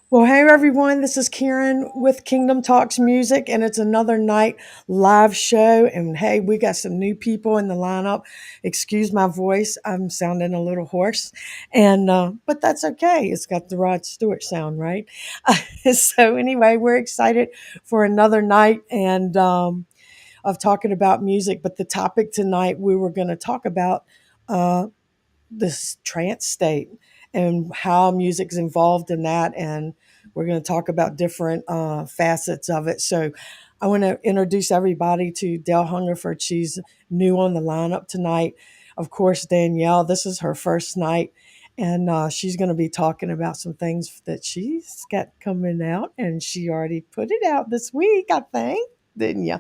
Well, hey everyone, this is Karen with Kingdom Talks Music, and it's another night live show. And hey, we got some new people in the lineup. Excuse my voice, I'm sounding a little hoarse, and but that's okay. It's got the Rod Stewart sound, right? So anyway, we're excited for another night and of talking about music. But the topic tonight, we were going to talk about uh, this trance state and how music's involved in that. And we're going to talk about different facets of it. So I want to introduce everybody to Dell Hungerford. She's new on the lineup tonight. Of course, Danielle, this is her first night. And she's going to be talking about some things that she's got coming out. And she already put it out this week, I think, didn't you?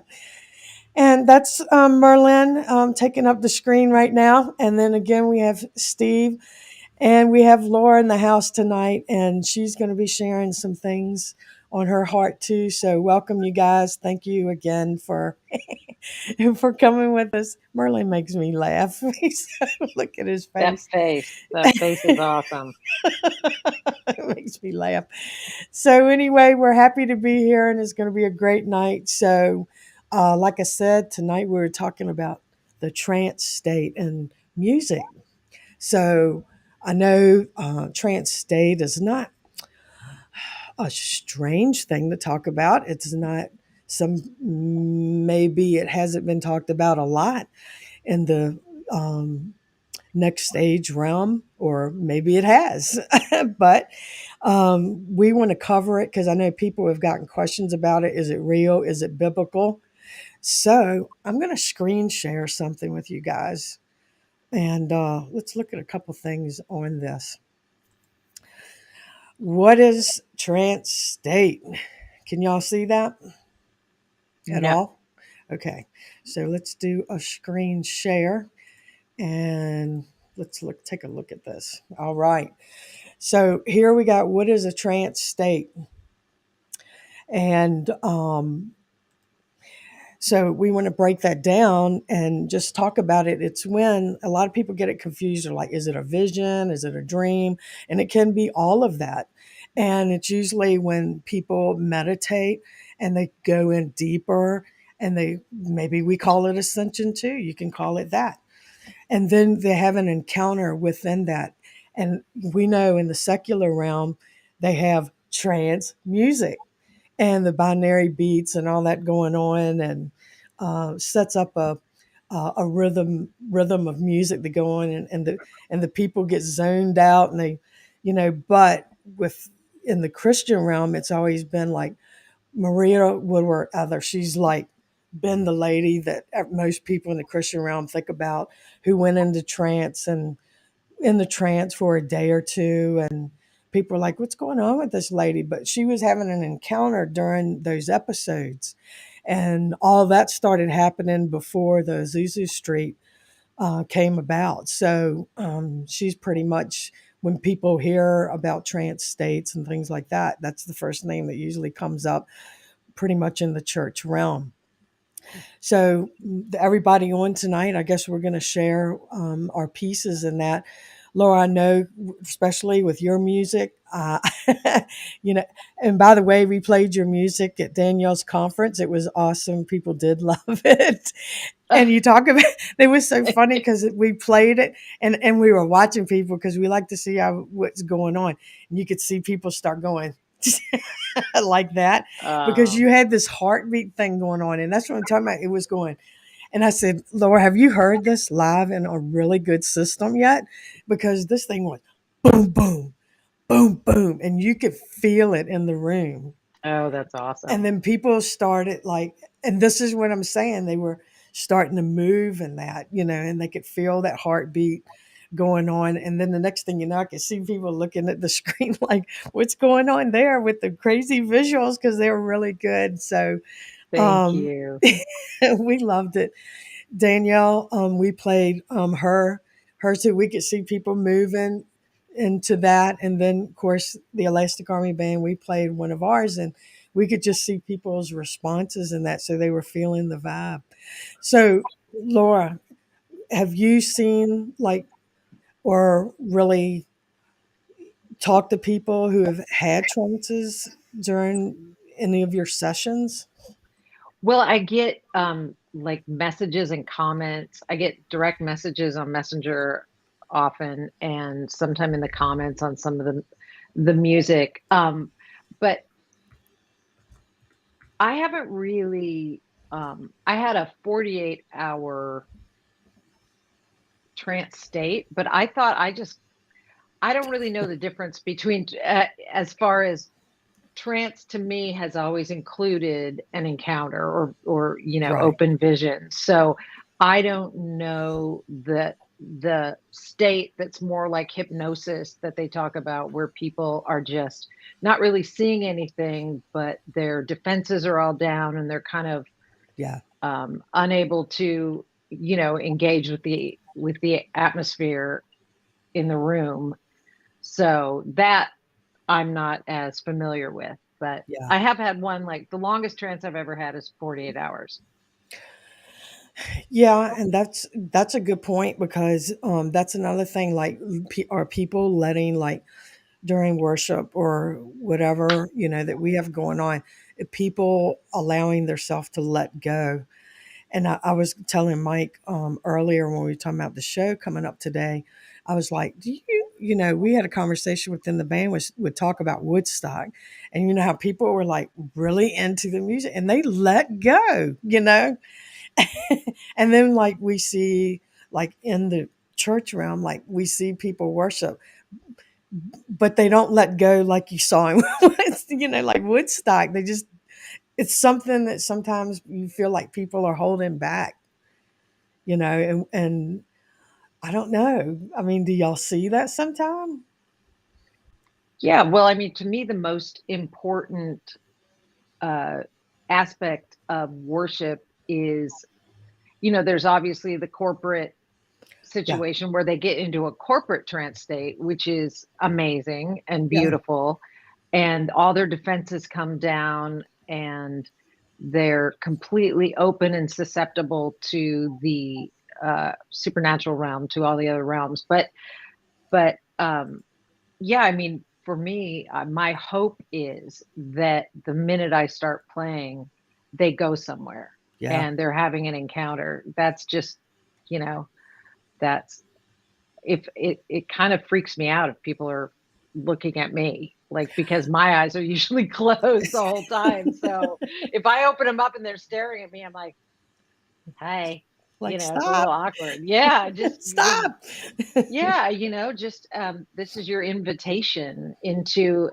And that's Merlin taking up the screen right now. And then again, we have Steve and we have Laura in the house tonight, and she's going to be sharing some things on her heart too. So welcome, you guys. Thank you again for for coming with us. Merlin makes me laugh. Look at his That face. face. That face is awesome. It makes me laugh. So anyway, we're happy to be here, and it's going to be a great night. So, like I said, tonight we were talking about the trance state and music. So I know trance state is not a strange thing to talk about. It's not some, maybe it hasn't been talked about a lot in the next stage realm, or maybe it has. But we want to cover it because I know people have gotten questions about it. Is it real? Is it biblical? So I'm going to screen share something with you guys. And let's look at a couple things on this. What is trance state? Can y'all see that at No. all? Okay, so let's do a screen share and let's take a look at this. All right, so here we got what is a trance state, and so we want to break that down and just talk about it. It's when a lot of people get it confused. They're like, is it a vision? Is it a dream? And it can be all of that. And it's usually when people meditate and they go in deeper and they, maybe we call it ascension too. You can call it that. And then they have an encounter within that. And we know in the secular realm, they have trance music and the binary beats and all that going on, and sets up a rhythm of music to go on, and the people get zoned out, and they, you know. But with in the Christian realm, it's always been like Maria Woodworth-Etter. She's like been the lady that most people in the Christian realm think about, who went into trance and in the trance for a day or two, and people are like, what's going on with this lady? But she was having an encounter during those episodes, and all that started happening before the Zuzu Street came about. So she's pretty much, when people hear about trance states and things like that, that's the first name that usually comes up pretty much in the church realm. So everybody on tonight, I guess we're going to share our pieces in that. Laura, I know, especially with your music, you know. And by the way, we played your music at Danielle's conference. It was awesome. People did love it. And you talk about it was so funny because we played it and we were watching people because we like to see what's going on. And you could see people start going like that because Oh, you had this heartbeat thing going on. And that's what I'm talking about. It was going. And I said, Laura, have you heard this live in a really good system yet? Because this thing went boom, boom, boom, boom. And you could feel it in the room. oh, that's And awesome. then people started like, and this is what I'm saying, they were starting to move in that, you know, and they could feel that heartbeat going on. And then the next thing you know, I could see people looking at the screen like, what's going on there with the crazy visuals? Because they were really good. So Thank um, you. we loved it. Danielle, we played her too. We could see people moving into that, and then of course the Elastic Army Band. We played one of ours, and we could just see people's responses in that, so they were feeling the vibe. So, Laura, have you seen like, or really talk to people who have had trances during any of your sessions? Well, I get like messages and comments. I get direct messages on Messenger often, and sometime in the comments on some of the music. But I haven't really. I had a 48-hour trance state, but I thought I don't really know the difference between as far as trance to me has always included an encounter or Right. open vision. So I don't know the state that's more like hypnosis that they talk about, where people are just not really seeing anything, but their defenses are all down and they're kind of Yeah. unable to engage with the atmosphere in the room. So that I'm not as familiar with, but Yeah. I have had one, like the longest trance I've ever had is 48 hours. Yeah, and that's a good point because that's another thing. Like, are people letting, like, during worship or whatever that we have going on, people allowing themselves to let go? And I was telling Mike earlier when we were talking about the show coming up today, I was like, do we had a conversation within the band, would talk about Woodstock, and you know how people were like really into the music and they let go. And then, like, we see, like, in the church realm, like, we see people worship, but they don't let go like you saw him, like Woodstock. They just, it's something that sometimes you feel like people are holding back, and I don't know. I mean, do y'all see that sometime? Yeah, well, I mean, to me, the most important uh, aspect of worship is, there's obviously the corporate Yeah. situation where they get into a corporate trance state, which is amazing and Yeah. beautiful, and all their defenses come down and they're completely open and susceptible to the supernatural realm, to all the other realms. But yeah, I mean, for me, my hope is that the minute I start playing, they go somewhere Yeah. and they're having an encounter. That's just, you know, that's if it kind of freaks me out if people are looking at me, like, because my eyes are usually closed the whole time. So if I open them up and they're staring at me, I'm like, hi, Like, it's a little stop. awkward. Yeah, just Stop. yeah, just this is your invitation into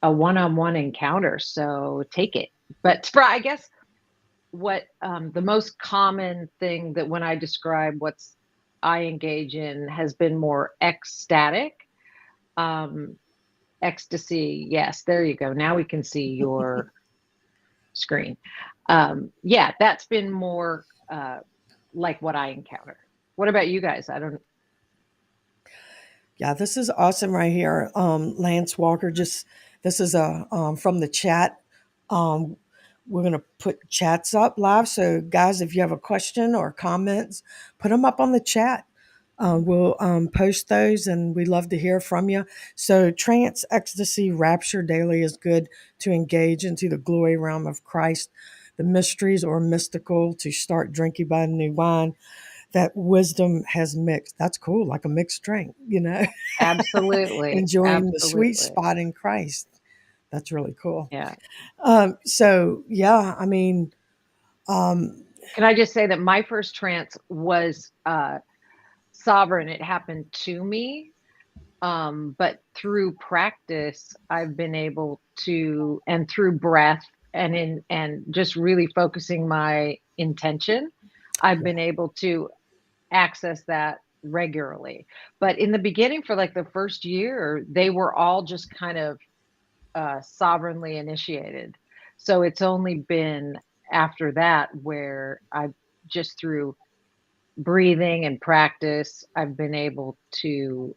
a one-on-one encounter. So take it. But for, I guess, what the most common thing that when I describe what's I engage in has been more ecstatic. Um, ecstasy. Yes, there you go. Now we can see your screen. Yeah, that's been more like what I encounter. What about you guys? I don't. Yeah, this is awesome right here. Lance Walker, just, this is a from the chat. Um, we're gonna put chats up live. So guys, if you have a question or comments, put them up on the chat. We'll post those, and we love to hear from you. So, trance, ecstasy, rapture daily is good to engage into the glory realm of Christ, the mysteries or mystical, to start drinking by new wine that wisdom has mixed. That's cool, like a mixed drink. Absolutely, Enjoying the sweet absolutely. spot in Christ. That's really cool. Yeah. So, yeah, I mean, um, Can I just say that my first trance was sovereign? It happened to me. But through practice, I've been able to, and through breath and just really focusing my intention, I've been able to access that regularly. But in the beginning, for like the first year, they were all just kind of sovereignly initiated. So it's only been after that where I've just through breathing and practice, I've been able to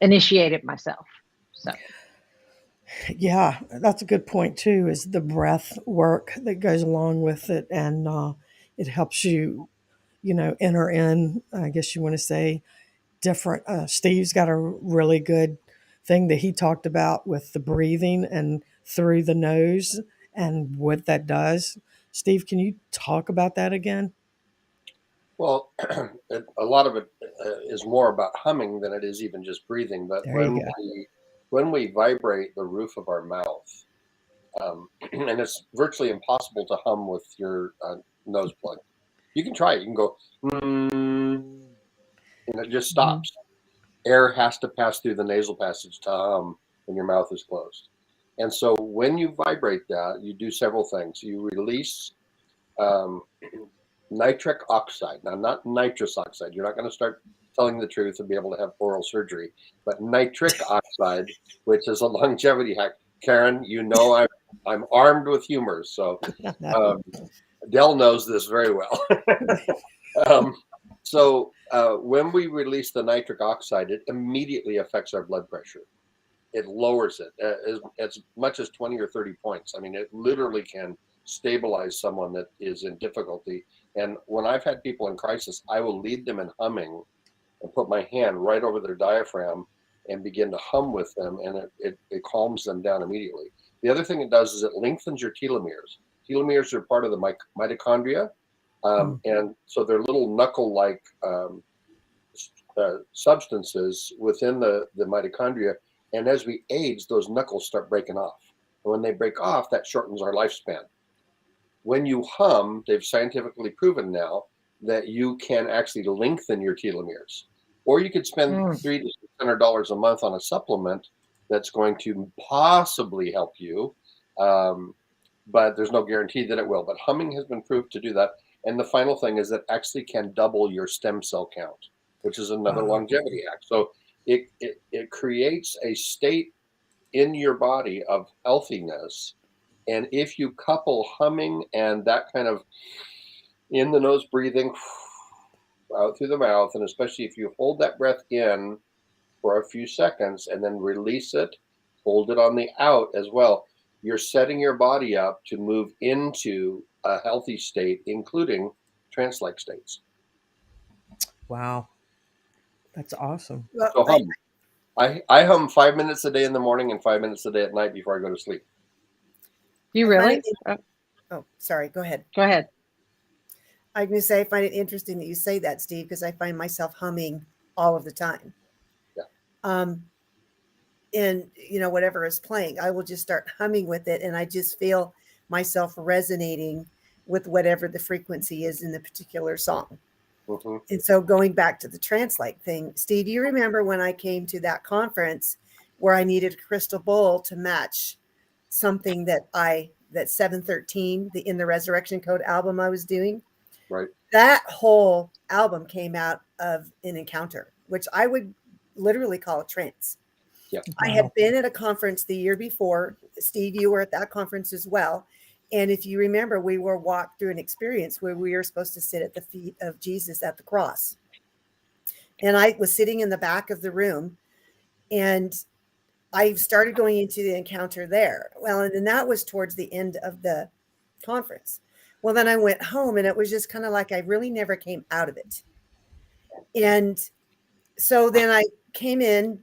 initiate it myself. So yeah, that's a good point too. Is the breath work that goes along with it, and it helps you, enter in. I guess you want to say different. Steve's got a really good thing that he talked about with the breathing and through the nose and what that does. Steve, can you talk about that again? Well, a lot of it is more about humming than it is even just breathing. But There you go. when we vibrate the roof of our mouth, and it's virtually impossible to hum with your nose plugged. You can try it. You can go, and it just stops. Air has to pass through the nasal passage to hum when your mouth is closed. And so when you vibrate that, you do several things. You release um, nitric oxide. Now, not nitrous oxide. You're not going to start telling the truth and be able to have oral surgery, but nitric oxide, which is a longevity hack. Karen, you know I'm armed with humor, so Dell knows this very well. um, when we release the nitric oxide, it immediately affects our blood pressure. It lowers it as much as 20 or 30 points. I mean, it literally can stabilize someone that is in difficulty. And when I've had people in crisis, I will lead them in humming and put my hand right over their diaphragm and begin to hum with them, and it calms them down immediately. The other thing it does is it lengthens your telomeres. Telomeres are part of the mitochondria, and so they're little knuckle-like substances within the mitochondria. And as we age, those knuckles start breaking off. And when they break off, that shortens our lifespan. When you hum, they've scientifically proven now that you can actually lengthen your telomeres. Or you could spend $300 to $600 a month on a supplement that's going to possibly help you, but there's no guarantee that it will. But humming has been proved to do that. And the final thing is that actually can double your stem cell count, which is another longevity hack. So it creates a state in your body of healthiness. And if you couple humming and that kind of in the nose breathing out through the mouth, and especially if you hold that breath in for a few seconds and then release it, hold it on the out as well, you're setting your body up to move into a healthy state, including trance-like states. Wow. That's awesome. Well, so hum. I hum 5 minutes a day in the morning and 5 minutes a day at night before I go to sleep. You really? Oh, sorry. Go ahead. Go ahead. I was going to say, I find it interesting that you say that, Steve, because I find myself humming all of the time. Yeah. And, whatever is playing, I will just start humming with it. And I just feel myself resonating with whatever the frequency is in the particular song. Mm-hmm. And so going back to the trance-like thing, Steve, you remember when I came to that conference where I needed a crystal bowl to match something that 713, in the Resurrection Code album I was doing? Right. That whole album came out of an encounter, which I would literally call a trance. Yeah. I had been at a conference the year before. Steve, you were at that conference as well. And if you remember, we were walked through an experience where we were supposed to sit at the feet of Jesus at the cross. And I was sitting in the back of the room, and I started going into the encounter there. Well, and then that was towards the end of the conference. Well, then I went home, and it was just kind of like I really never came out of it. And so then I came in,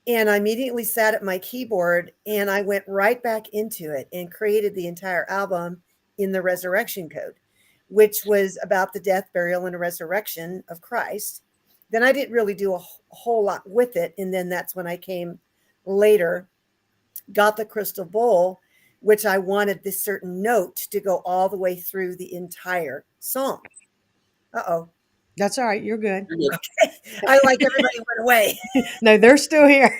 and I immediately sat at my keyboard, and I went right back into it and created the entire album in the Resurrection Code, which was about the death, burial, and resurrection of Christ. Then I didn't really do a whole lot with it. And then that's when I came later, got the crystal bowl, which I wanted this certain note to go all the way through the entire song. Uh-oh. That's all right. You're good. Okay. I like everybody went away. No, they're still here.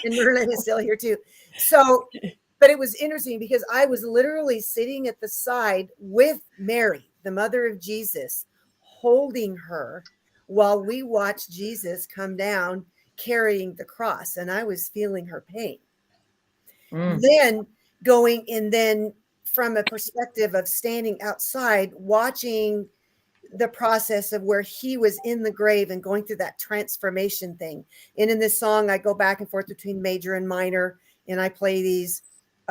And Merlin is still here too. So, but it was interesting because I was literally sitting at the side with Mary, the mother of Jesus, holding her while we watched Jesus come down carrying the cross. And I was feeling her pain. Then going, and then from a perspective of standing outside, watching the process of where he was in the grave and going through that transformation thing. And in this song, I go back and forth between major and minor, and I play these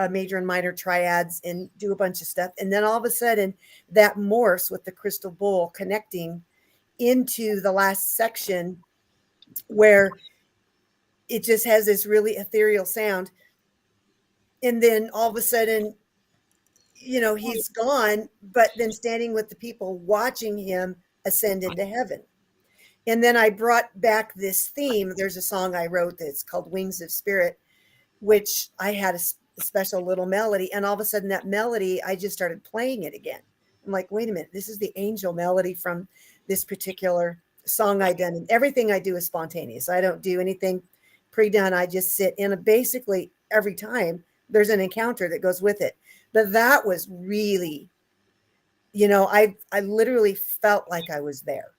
major and minor triads and do a bunch of stuff. And then all of a sudden that morphs with the crystal bowl connecting into the last section where it just has this really ethereal sound. And then all of a sudden, you know, he's gone, but then standing with the people watching him ascend into heaven. And then I brought back this theme. There's a song I wrote that's called Wings of Spirit, which I had a special little melody. And all of a sudden that melody, I just started playing it again. I'm like, wait a minute, this is the angel melody from this particular song I done. And everything I do is spontaneous. I don't do anything pre-done. I just sit in. Basically every time there's an encounter that goes with it. But that was really, you know, I literally felt like I was there.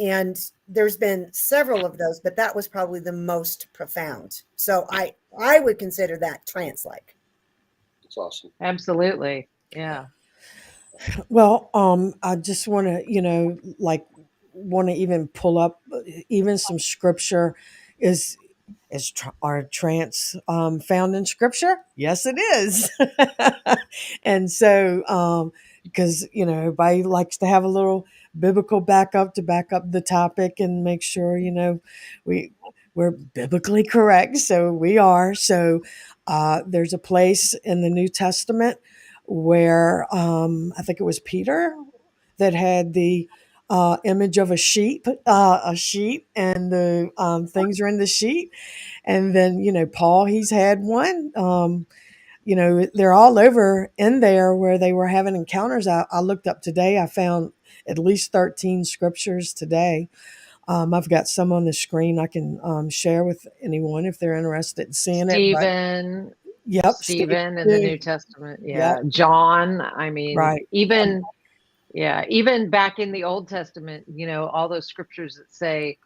And there's been several of those, but that was probably the most profound. So I would consider that trance-like. It's awesome. Absolutely. Yeah. Well, I just want to, want to even pull up even some scripture. Our trance found in scripture? Yes, it is. And so, because, everybody likes to have a little biblical backup to back up the topic and make sure, we're biblically correct. So we are. So there's a place in the New Testament where I think it was Peter that had the image of a sheep, and the things are in the sheep. And then, Paul, he's had one. They're all over in there where they were having encounters. I looked up today. I found at least 13 scriptures today. I've got some on the screen I can share with anyone if they're interested in seeing it. But yep, Stephen in the New Testament. Yeah. Yep. John. I mean, Right. even back in the Old Testament, all those scriptures that say,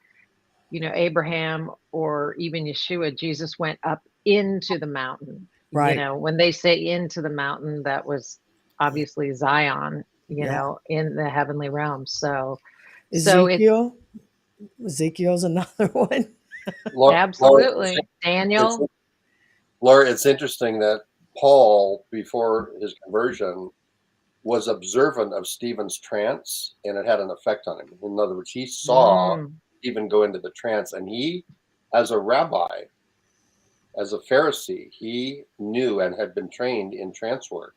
Abraham or even Yeshua, Jesus went up into the mountain. Right. When they say into the mountain, that was obviously Zion, in the heavenly realm. So Ezekiel's another one. Absolutely. Danielle. Laura, it's interesting that Paul, before his conversion, was observant of Stephen's trance, and it had an effect on him. In other words, he saw Stephen go into the trance, and he, as a rabbi, as a Pharisee, he knew and had been trained in trance work.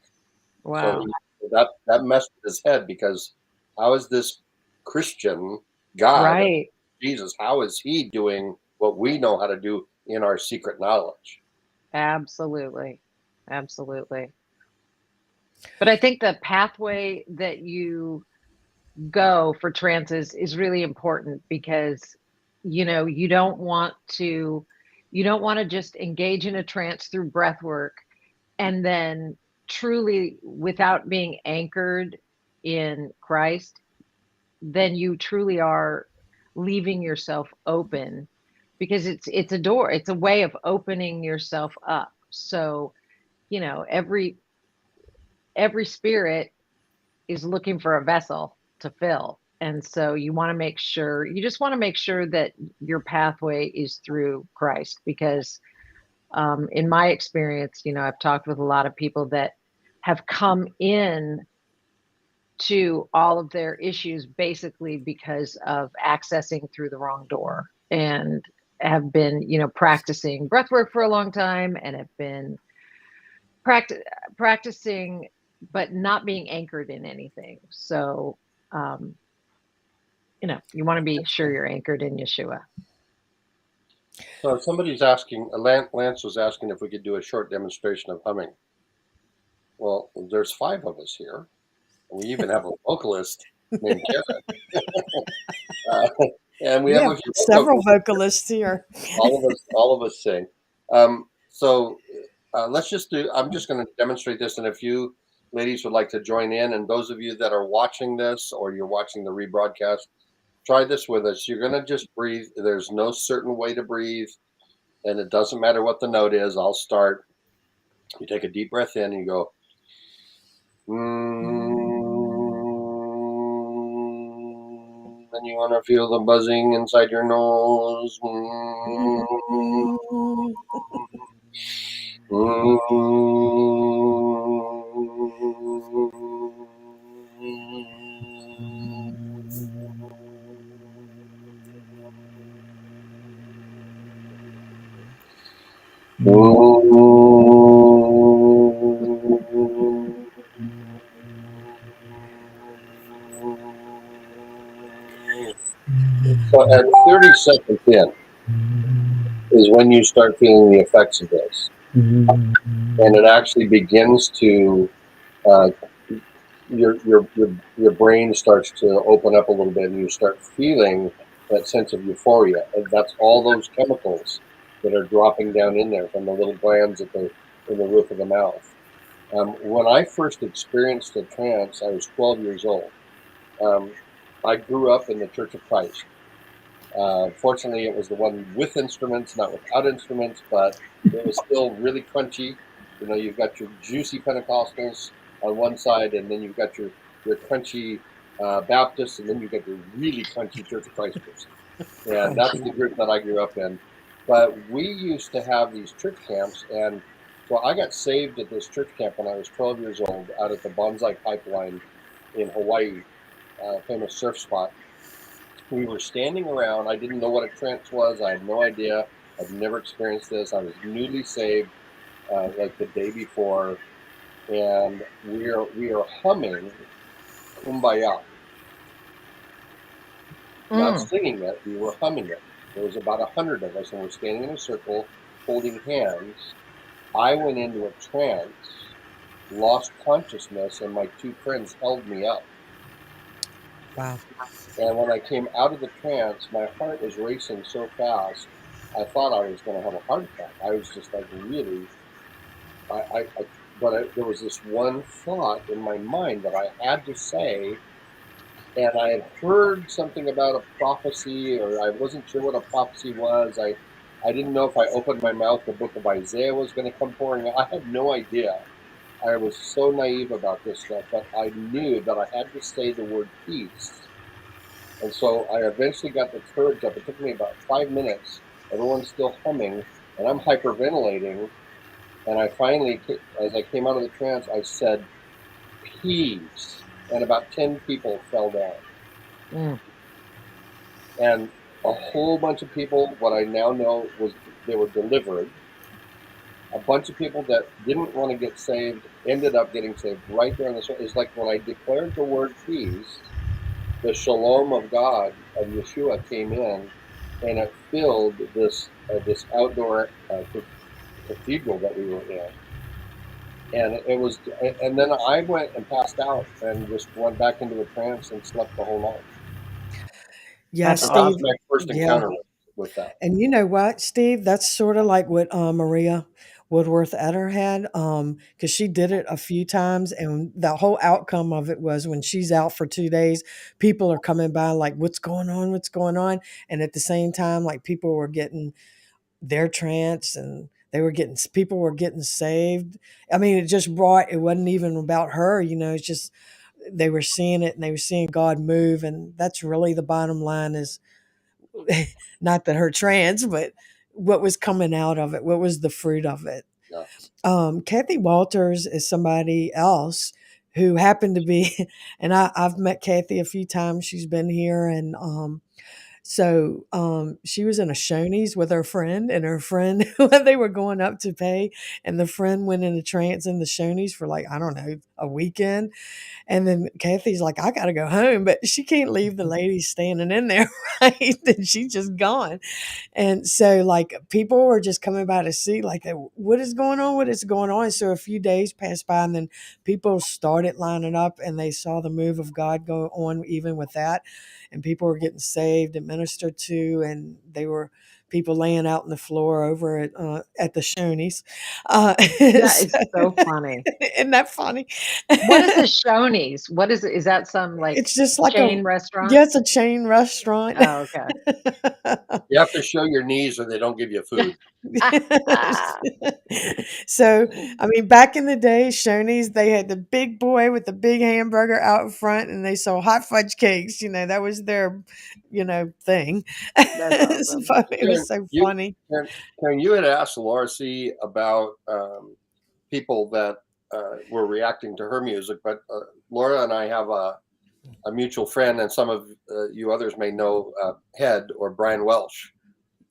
Wow. So that messed with his head, because how is this Christian God, right, Jesus, how is he doing what we know how to do in our secret knowledge? Absolutely. Absolutely. But I think the pathway that you go for trances is really important, because you don't want to just engage in a trance through breath work and then truly, without being anchored in Christ, then you truly are leaving yourself open, because it's a door, it's a way of opening yourself up. So every spirit is looking for a vessel to fill. And so you just want to make sure that your pathway is through Christ, because in my experience, I've talked with a lot of people that have come in to all of their issues basically because of accessing through the wrong door, and have been, practicing breathwork for a long time, and have been practicing but not being anchored in anything. So, you want to be sure you're anchored in Yeshua. So somebody's asking, Lance was asking if we could do a short demonstration of humming. Well, there's 5 of us here. We even have a vocalist named Kevin. And we have several vocalists here. all of us sing. So let's just do, I'm just going to demonstrate this, and if you ladies would like to join in, and those of you that are watching this or you're watching the rebroadcast, try this with us. You're going to just breathe. There's no certain way to breathe, and it doesn't matter what the note is. I'll start. You take a deep breath in and you go, and you want to feel the buzzing inside your nose. So at 30 seconds in is when you start feeling the effects of this. And it actually begins to, your brain starts to open up a little bit and you start feeling that sense of euphoria. And that's all those chemicals that are dropping down in there from the little glands in the roof of the mouth. When I first experienced a trance, I was 12 years old. I grew up in the Church of Christ. Fortunately, it was the one with instruments, not without instruments, but it was still really crunchy. You know, you've got your juicy Pentecostals on one side, and then you've got your crunchy Baptists, and then you've got your really crunchy Church of Christers. And that's the group that I grew up in. But we used to have these church camps, and so I got saved at this church camp when I was 12 years old out at the Bonsai Pipeline in Hawaii, famous surf spot. We were standing around. I didn't know what a trance was. I had no idea. I'd never experienced this. I was newly saved, like the day before, and we are humming "Kumbaya," not singing it. We were humming it. There was about 100 of us, and we're standing in a circle, holding hands. I went into a trance, lost consciousness, and my two friends held me up. Wow. And when I came out of the trance, my heart was racing so fast, I thought I was going to have a heart attack. I was just like really, there was this one thought in my mind that I had to say, and I had heard something about a prophecy, or I wasn't sure what a prophecy was. I didn't know if I opened my mouth, the book of Isaiah was going to come pouring out. I had no idea. I was so naive about this stuff, but I knew that I had to say the word peace. And so I eventually got the courage up. It took me about 5 minutes. Everyone's still humming, and I'm hyperventilating. And I finally, as I came out of the trance, I said, peace. And about 10 people fell down. And a whole bunch of people, what I now know was they were delivered. A bunch of people that didn't want to get saved ended up getting saved right there on the spot. It's like when I declared the word peace, the shalom of God, of Yeshua, came in, and it filled this outdoor cathedral that we were in. And it was, and then I went and passed out and just went back into a trance and slept the whole night. Yeah, That's And that Steve. was my first Yeah. encounter with that. And you know what, Steve? That's sort of like what Maria Woodworth-Etter had, because she did it a few times, and the whole outcome of it was when she's out for 2 days, people are coming by like, "What's going on? What's going on?" And at the same time, like people were getting their trance, and people were getting saved. I mean, it just brought. It wasn't even about her, you know. It's just they were seeing it, and they were seeing God move, and that's really the bottom line is not that her trans, but what was coming out of it, what was the fruit of it. Yeah. Kathy Walters is somebody else who happened to be, and I've met Kathy a few times. She's been here, and she was in a Shoney's with her friend, and her friend they were going up to pay, and the friend went in a trance in the Shoney's for like I don't know a weekend, and then Kathy's like, I got to go home, but she can't leave the lady standing in there, right? And she's just gone. And so, like, people were just coming by to see, like, what is going on? What is going on? So a few days passed by, and then people started lining up, and they saw the move of God go on even with that. And people were getting saved and ministered to, and they were people laying out on the floor over at the Shoney's. That So, is so funny. isn't that funny? What is a Shoney's? What is it? Is that some like It's just like chain restaurant? yeah, it's a chain restaurant. Oh, okay. You have to show your knees or they don't give you food. Yes. So, I mean, back in the day, Shoney's, they had the big boy with the big hamburger out front, and they sold hot fudge cakes. You know, that was their, thing. That's awesome. It was so funny. Karen, you had asked Laura C. about people that were reacting to her music, but Laura and I have a mutual friend, and some of you others may know Head or Brian Welsh.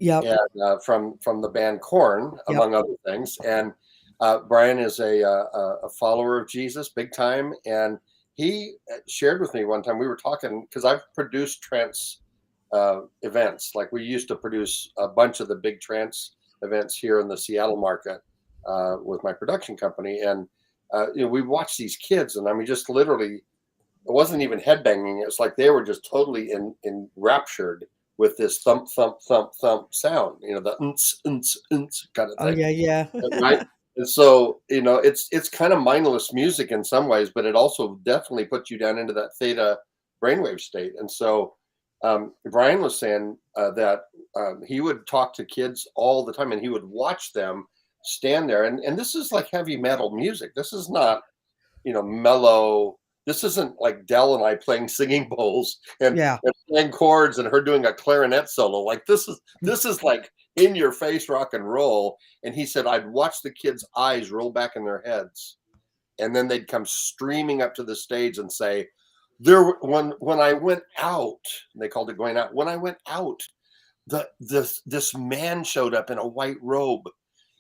Yep. And from the band Korn, Yep. among other things. And Bryan is a follower of Jesus, big time. And he shared with me one time, we were talking, because I've produced trance events. Like we used to produce a bunch of the big trance events here in the Seattle market with my production company, and we watched these kids, and I mean, just literally, it wasn't even headbanging. It was like they were just totally enraptured with this thump, thump, thump, thump sound. The kind of Oh thing. yeah. Right. And so, it's kind of mindless music in some ways, but it also definitely puts you down into that theta brainwave state. And so, Bryan was saying that he would talk to kids all the time, and he would watch them stand there. And this is like heavy metal music. This is not, mellow. This isn't like Dell and I playing singing bowls and playing chords and her doing a clarinet solo. Like this is like in your face rock and roll. And he said, I'd watch the kids' eyes roll back in their heads, and then they'd come streaming up to the stage and say, when I went out, and they called it going out. When I went out, this man showed up in a white robe,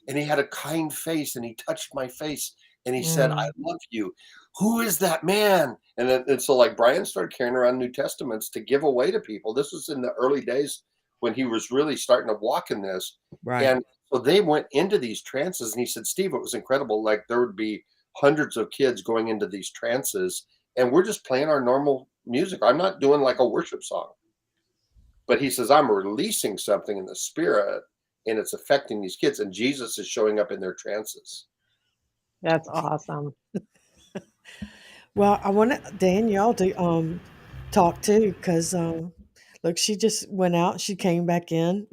and he had a kind face, and he touched my face, and he said, I love you. Who is that man? And so like Bryan started carrying around New Testaments to give away to people. This was in the early days when he was really starting to walk in this. Right. And so they went into these trances, and he said, Steve, it was incredible. Like there would be hundreds of kids going into these trances, and we're just playing our normal music. I'm not doing like a worship song. But he says, I'm releasing something in the spirit, and it's affecting these kids, and Jesus is showing up in their trances. That's awesome. Well, I want Danielle to talk too, because look, she just went out, she came back in.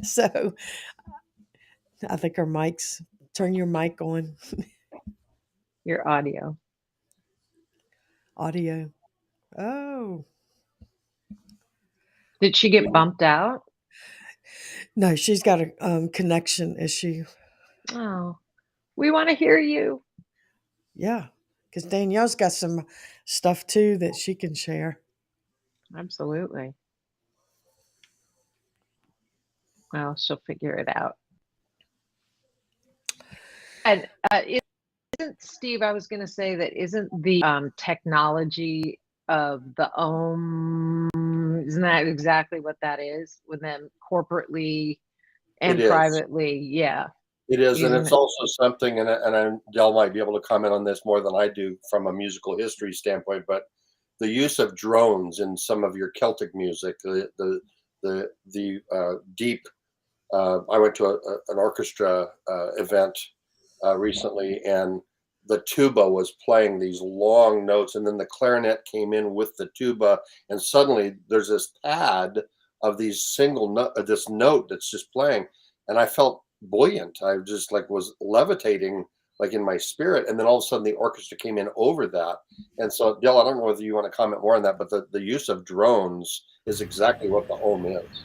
So I think turn your mic on. Your audio. Oh. Did she get bumped out? No, she's got a connection issue. Oh, we want to hear you. Yeah, because Danielle's got some stuff too that she can share. Absolutely. Well, she'll figure it out. And isn't, Steve, I was going to say that isn't the technology of the isn't that exactly what that is with them corporately and privately? Yeah. It is, and it's also something, and Dell might be able to comment on this more than I do from a musical history standpoint, but the use of drones in some of your Celtic music, the deep. I went to an orchestra event recently, and the tuba was playing these long notes, and then the clarinet came in with the tuba, and suddenly there's this pad of these this note that's just playing, and I felt buoyant. I just like was levitating like in my spirit, and then all of a sudden the orchestra came in over that. And so Dell, I don't know whether you want to comment more on that, but the use of drones is exactly what the Om is.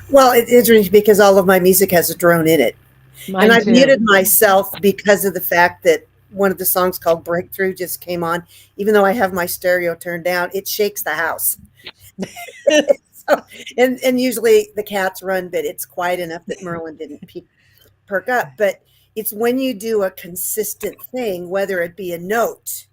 Well, it's interesting because all of my music has a drone in it. Mine and I've too. muted myself because of the fact that one of the songs called Breakthrough just came on. Even though I have my stereo turned down, it shakes the house. So, and usually the cats run, but it's quiet enough that Merlin didn't perk up. But it's when you do a consistent thing, whether it be a note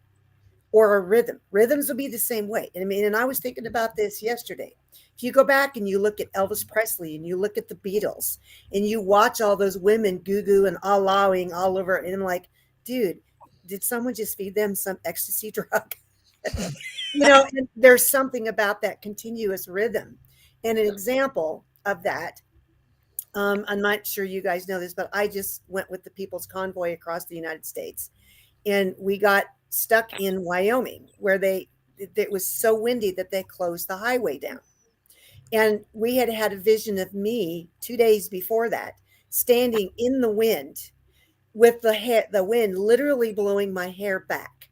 or a rhythm. Rhythms will be the same way. And I mean, and I was thinking about this yesterday. If you go back and you look at Elvis Presley and you look at the Beatles and you watch all those women goo-goo and allowing all over, and I'm like, dude, did someone just feed them some ecstasy drug? And there's something about that continuous rhythm. And an example of that, I'm not sure you guys know this, but I just went with the People's Convoy across the United States, and we got stuck in Wyoming where it was so windy that they closed the highway down. And we had a vision of me 2 days before that, standing in the wind with the wind literally blowing my hair back.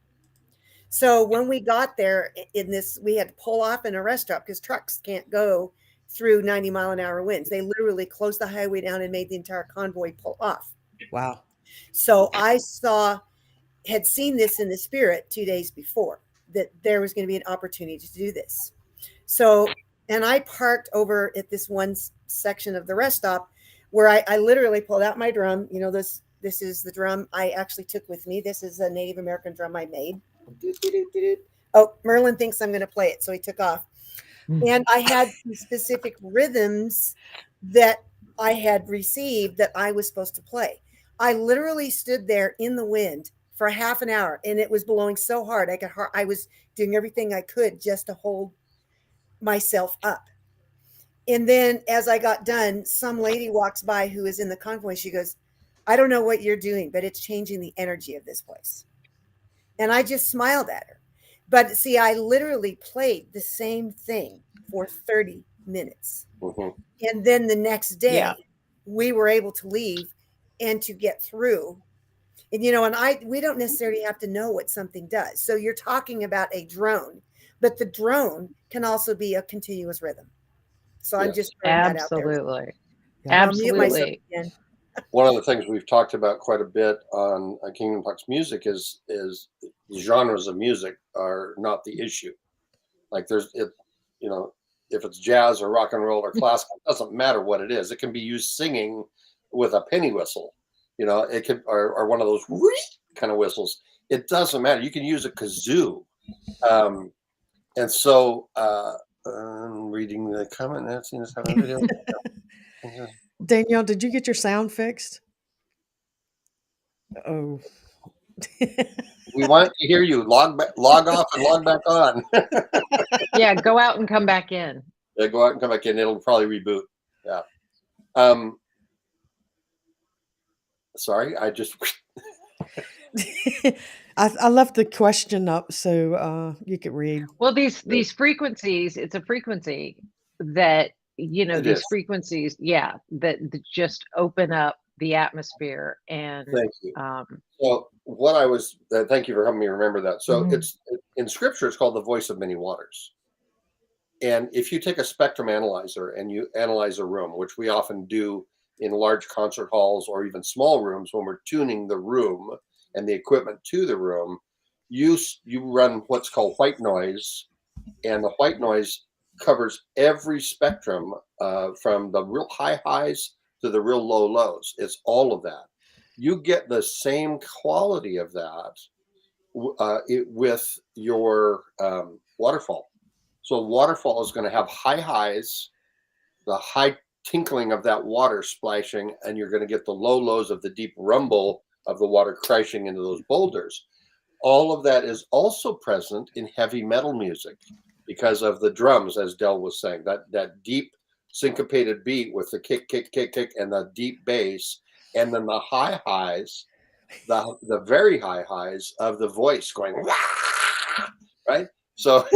So when we got there we had to pull off in a rest stop because trucks can't go through 90-mile-an-hour winds. They literally closed the highway down and made the entire convoy pull off. Wow. So I had seen this in the spirit 2 days before, that there was going to be an opportunity to do this. So, and I parked over at this one section of the rest stop where I literally pulled out my drum. This is the drum I actually took with me. This is a Native American drum I made. Oh, Merlin thinks I'm going to play it, so he took off. And I had some specific rhythms that I had received that I was supposed to play. I literally stood there in the wind for half an hour, and it was blowing so hard. I was doing everything I could just to hold myself up. And then as I got done, some lady walks by who is in the convoy. She goes, I don't know what you're doing, but it's changing the energy of this place. And I just smiled at her. But see, I literally played the same thing for 30 minutes. And then the next day, we were able to leave and to get through. And, we don't necessarily have to know what something does. So you're talking about a drone, but the drone can also be a continuous rhythm. So I'm just throwing that out there. Absolutely. One of the things we've talked about quite a bit on Kingdom Talks Music is genres of music are not the issue. Like if it's jazz or rock and roll or classical, it doesn't matter what it is. It can be used singing with a penny whistle. It could or one of those kind of whistles. It doesn't matter. You can use a kazoo. And so I'm reading the comment. I've seen this happen video. Danielle, did you get your sound fixed? Oh. We want to hear you. Log off and log back on. Yeah, go out and come back in. Yeah, go out and come back in. It'll probably reboot. Yeah. Sorry, I just. I left the question up so you could read. Well, these frequencies, it's a frequency that these frequencies, that just open up the atmosphere. And thank you. So what I was, thank you for helping me remember that. So it's in scripture, it's called the voice of many waters. And if you take a spectrum analyzer and you analyze a room, which we often do in large concert halls or even small rooms when we're tuning the room and the equipment to the room, you run what's called white noise, and the white noise covers every spectrum from the real high highs to the real low lows. It's all of that. You get the same quality of that with your waterfall. So waterfall is going to have high highs, the high tinkling of that water splashing, and you're going to get the low lows of the deep rumble of the water crashing into those boulders. All of that is also present in heavy metal music because of the drums, as Del was saying, that deep syncopated beat with the kick, kick, kick, kick, and the deep bass, and then the high highs, the very high highs of the voice going, right? So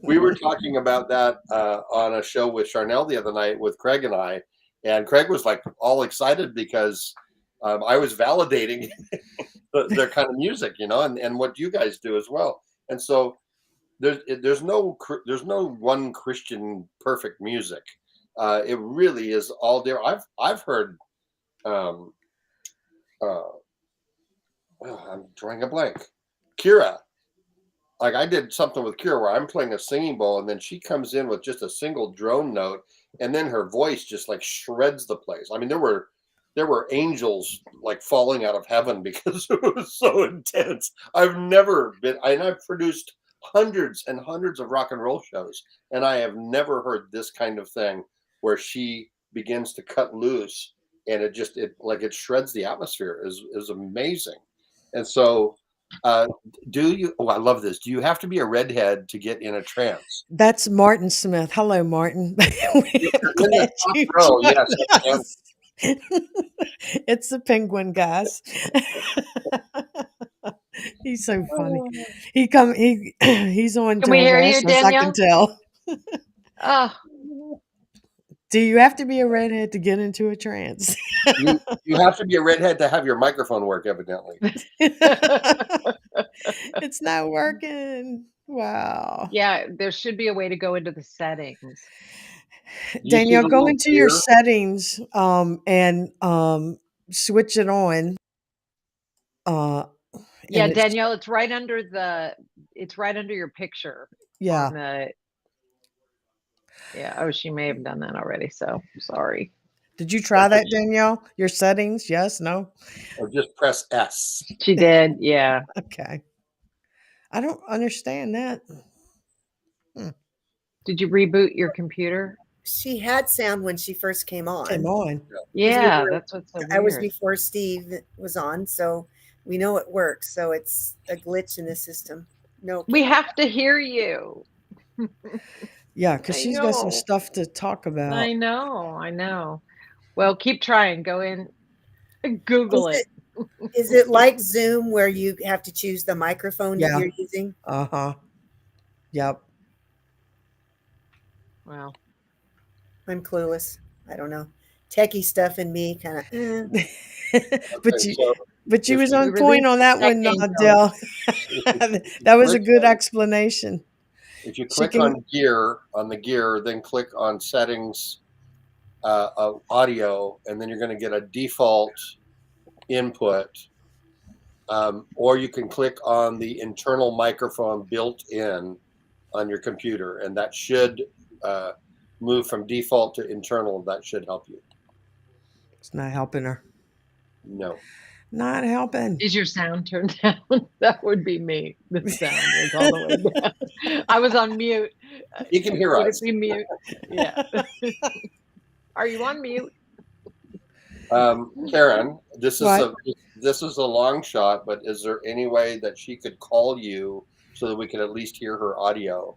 we were talking about that on a show with Charnel the other night with Craig and I, and Craig was like all excited because I was validating their kind of music, and what you guys do as well. And so there's no one Christian perfect music. It really is all there. I've heard. I'm drawing a blank. Kira. Like I did something with Kira where I'm playing a singing bowl and then she comes in with just a single drone note and then her voice just like shreds the place. I mean, there were angels like falling out of heaven because it was so intense. I've produced hundreds and hundreds of rock and roll shows, and I have never heard this kind of thing where she begins to cut loose and it shreds the atmosphere is amazing. And so I love this. Do you have to be a redhead to get in a trance? That's Martin Smith. Hello, Martin. Glad you yes. It's the penguin, guys. He's so funny. He's on. Can we hear you, Danielle? I can tell. Oh. Do you have to be a redhead to get into a trance? You have to be a redhead to have your microphone work, evidently. It's not working. Wow. Yeah, there should be a way to go into the settings. Danielle, go into your settings and switch it on. Yeah, Danielle, it's right under your picture. Yeah. Yeah. Oh, she may have done that already. So sorry. Did you try that, Danielle? Your settings? Yes, no? Or just press S. She did. Yeah. Okay. I don't understand that. Did you reboot your computer? She had sound when she first came on. Came on. Yeah, that's what's so weird. I was before Steve was on, so we know it works. So it's a glitch in the system. No, we have to hear you. Yeah, because she's got some stuff to talk about. I know. Well, keep trying. Go in, Google it. Is it like Zoom where you have to choose the microphone that you're using? Yep. Wow. I'm clueless. I don't know. Techie stuff in me kind of. But you was on point on that one, Dell. That was a good explanation. If you click on the gear, then click on settings, of audio, and then you're going to get a default input. Or you can click on the internal microphone built in on your computer, and that should move from default to internal. That should help you. It's not helping her. No. Not helping. Is your sound turned down? That would be me. The sound was all the way down. I was on mute. You can hear us. Would it be mute? Yeah. Are you on mute? Karen, this is a long shot, but is there any way that she could call you so that we could at least hear her audio?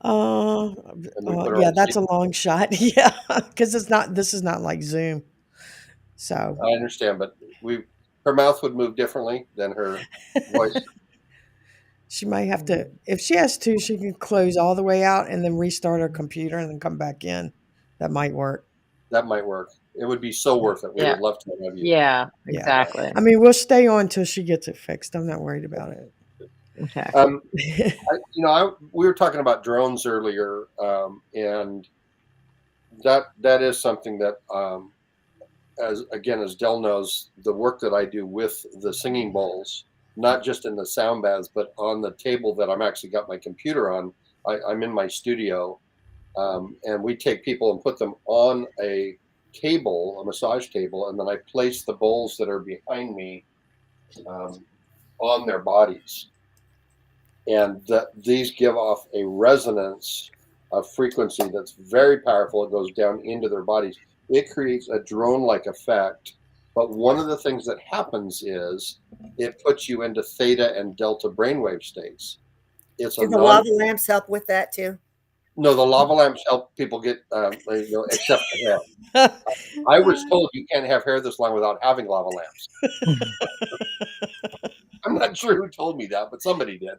Yeah, that's a long shot. Yeah, because this is not like Zoom. So I understand, but her mouth would move differently than her voice. She might have to, if she has to, she can close all the way out and then restart her computer and then come back in. That might work. That might work. It would be so worth it. We would love to have you. Yeah, exactly. I mean, we'll stay on till she gets it fixed. I'm not worried about it. Okay. We were talking about drones earlier, and that is something that, as Del knows, the work that I do with the singing bowls, not just in the sound baths, but on the table that I'm actually got my computer on. I'm in my studio, and we take people and put them on a table, a massage table, and then I place the bowls that are behind me on their bodies. And these give off a resonance of frequency that's very powerful. It goes down into their bodies. It creates a drone-like effect. But one of the things that happens is it puts you into theta and delta brainwave states. Do the lava lamps help with that too? No, the lava lamps help people get, except the hair. I was told you can't have hair this long without having lava lamps. I'm not sure who told me that, but somebody did.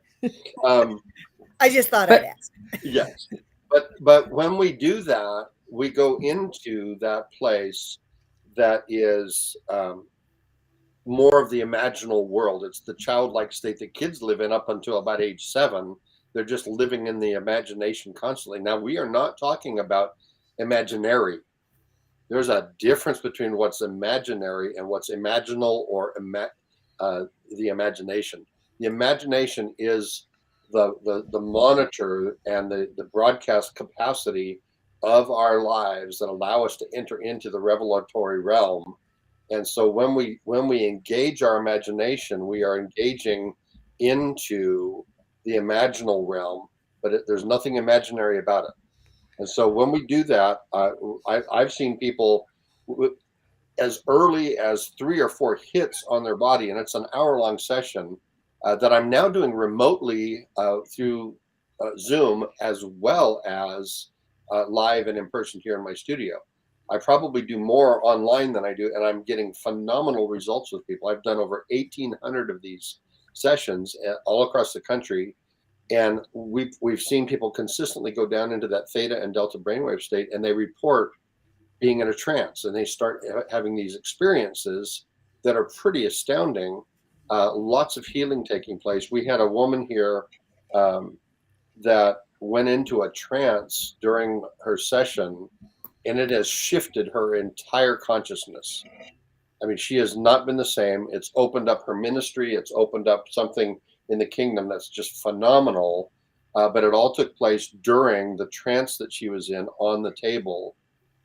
I just thought I'd ask. Yes, but when we do that, we go into that place that is more of the imaginal world. It's the childlike state that kids live in up until about age 7. They're just living in the imagination constantly. Now, we are not talking about imaginary. There's a difference between what's imaginary and what's imaginal or the imagination. The imagination is the monitor and the broadcast capacity of our lives that allow us to enter into the revelatory realm. And so when we engage our imagination, we are engaging into the imaginal realm, but there's nothing imaginary about it. And so when we do that, I've seen people as early as 3 or 4 hits on their body, and it's an hour-long session that I'm now doing remotely through Zoom, as well as live and in person here in my studio. I probably do more online than I do, and I'm getting phenomenal results with people. I've done over 1,800 of these sessions all across the country, and we've seen people consistently go down into that theta and delta brainwave state, and they report being in a trance, and they start having these experiences that are pretty astounding. Lots of healing taking place. We had a woman here that went into a trance during her session, and it has shifted her entire consciousness. I mean, she has not been the same. It's opened up her ministry. It's opened up something in the kingdom that's just phenomenal. But it all took place during the trance that she was in on the table.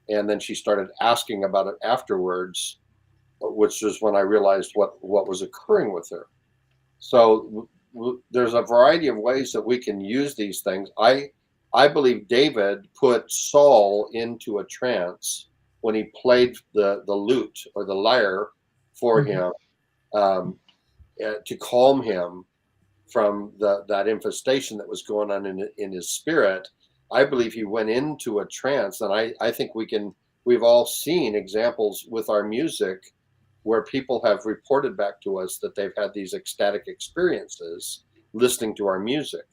And then she started asking about it afterwards, which is when I realized what was occurring with her. So there's a variety of ways that we can use these things. I I believe David put Saul into a trance when he played the lute or the lyre for him, to calm him from that infestation that was going on in his spirit. I believe he went into a trance, and I think we've all seen examples with our music where people have reported back to us that they've had these ecstatic experiences listening to our music.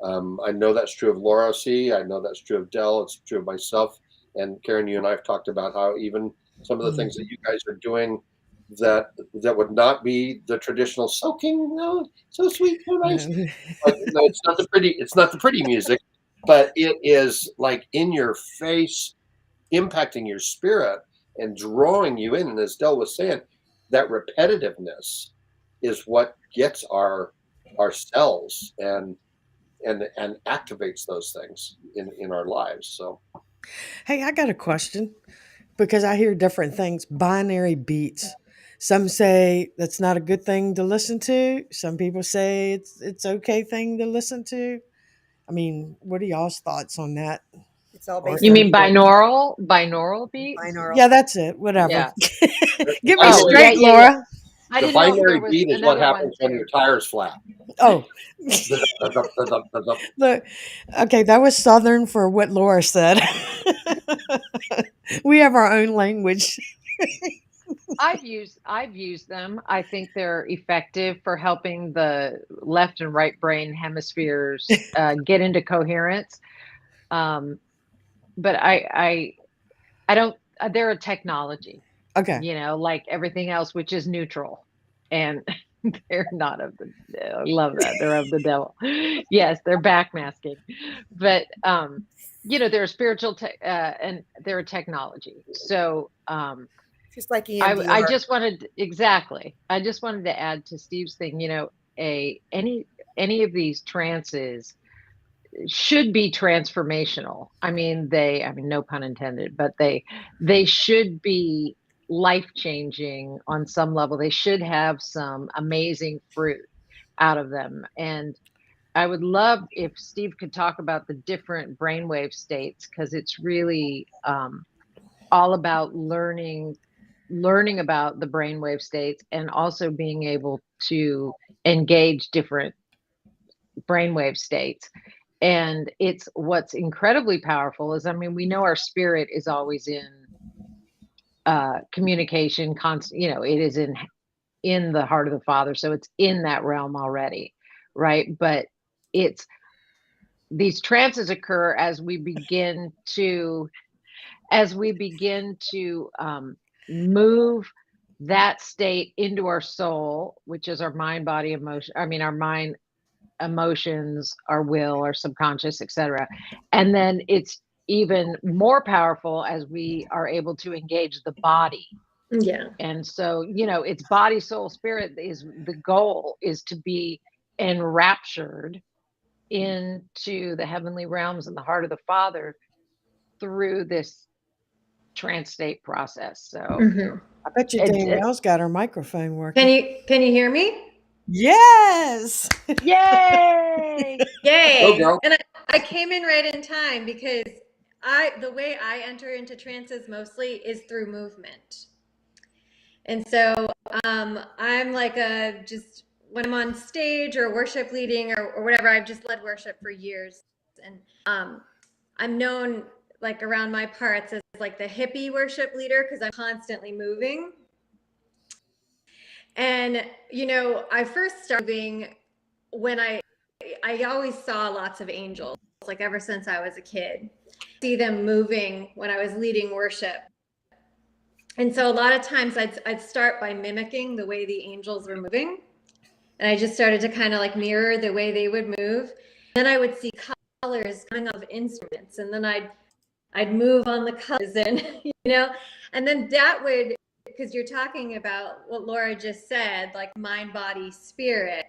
I know that's true of Laura C. I know that's true of Dell. It's true of myself. And Karen, you and I have talked about how even some of the things that you guys are doing that would not be the traditional soaking, so sweet, so nice. Like, it's not the pretty music, but it is like in your face, impacting your spirit and drawing you in. And as Dell was saying, that repetitiveness is what gets our cells and activates those things in our lives. So, Hey, I got a question because I hear different things. Binary beats. Some say that's not a good thing to listen to. Some people say it's okay thing to listen to. I mean, what are y'all's thoughts on that? It's all based You on mean binaural beats? binaural. Yeah, that's it. Whatever. Yeah. Get me Oh, straight, yeah. Laura. I the didn't know if there binary was beat is what another one happens when too. your tires flat. Oh, look. Okay, that was Southern for what Laura said. We have our own language. I've used them. I think they're effective for helping the left and right brain hemispheres get into coherence. But I don't. They're a technology, Okay. like everything else, which is neutral, and they're not of the. I love that they're of the devil. Yes, they're backmasking, but they're a spiritual and they're a technology. So Just like I EMDR. just wanted I just wanted to add to Steve's thing. Any of these trances should be transformational. I mean, no pun intended, but they should be life-changing on some level. They should have some amazing fruit out of them. And I would love if Steve could talk about the different brainwave states, because it's really all about learning about the brainwave states and also being able to engage different brainwave states. And it's what's incredibly powerful is, we know our spirit is always in communication, constant, it is in the heart of the Father. So it's in that realm already, right? But it's these trances occur as we begin to move that state into our soul, which is our mind, body, emotion. Our mind, emotions, our will, our subconscious, etc. And then it's even more powerful as we are able to engage the body. Yeah. And so, it's body, soul, spirit is the goal, is to be enraptured into the heavenly realms and the heart of the Father through this trance state process. So I bet you Danielle's got her microphone working. Can you hear me? Yes. Yay! Yay! Go, girl. And I came in right in time because the way I enter into trances mostly is through movement. And so I'm like just when I'm on stage or worship leading or whatever, I've just led worship for years. And I'm known like around my parts as like the hippie worship leader because I'm constantly moving. And, I first started moving when I always saw lots of angels, like ever since I was a kid. See them moving when I was leading worship. And so a lot of times I'd start by mimicking the way the angels were moving. And I just started to kind of like mirror the way they would move. Then I would see colors coming off instruments. And then I'd move on the colors and, and then that would, because you're talking about what Laura just said, like mind, body, spirit.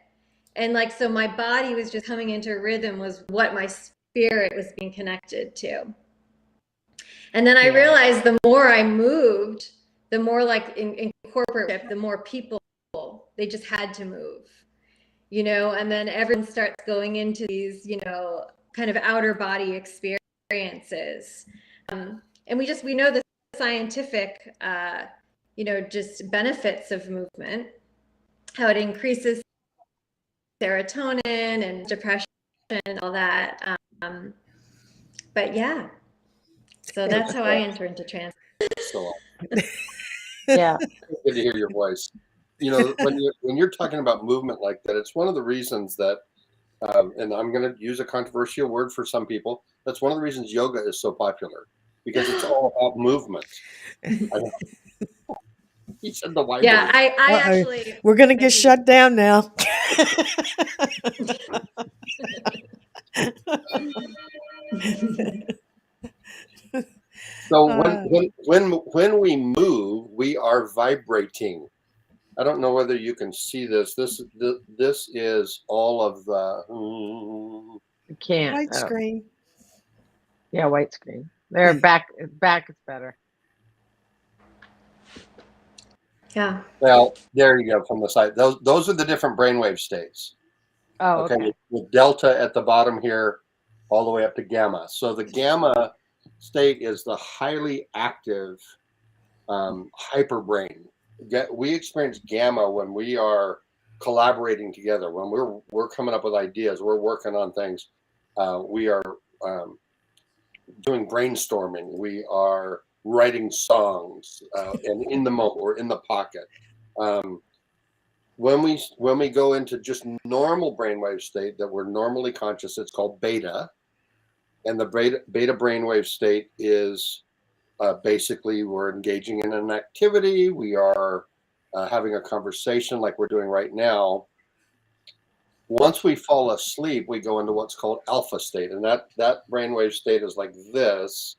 And like, so my body was just coming into rhythm was what my spirit was being connected to. And then I realized the more I moved, the more like in corporate, the more people, they just had to move, and then everyone starts going into these, kind kind of outer body experiences. And we know the scientific, just benefits of movement, how it increases serotonin and depression and all that. But yeah, so that's how I enter into trance. So Yeah. good to hear your voice. You know, when you're talking about movement like that, it's one of the reasons that, and I'm going to use a controversial word for some people, that's one of the reasons yoga is so popular, because it's all about movement. He said the white Yeah, word. I actually. We're gonna get shut down now. So when we move, we are vibrating. I don't know whether you can see this. This is all of the You can't. White screen. Yeah, white screen. There, back is better. Yeah. Well, there you go from the side. Those are the different brainwave states. Oh, Okay, okay. with delta at the bottom here, all the way up to gamma. So the gamma state is the highly active hyper brain. We experience gamma when we are collaborating together, when we're coming up with ideas, we're working on things, we are doing brainstorming, we are writing songs, and in the moment, we're in the pocket. When we go into just normal brainwave state that we're normally conscious, it's called beta, and the beta brainwave state is basically we're engaging in an activity, we are having a conversation like we're doing right now. Once we fall asleep, we go into what's called alpha state, and that brainwave state is like this.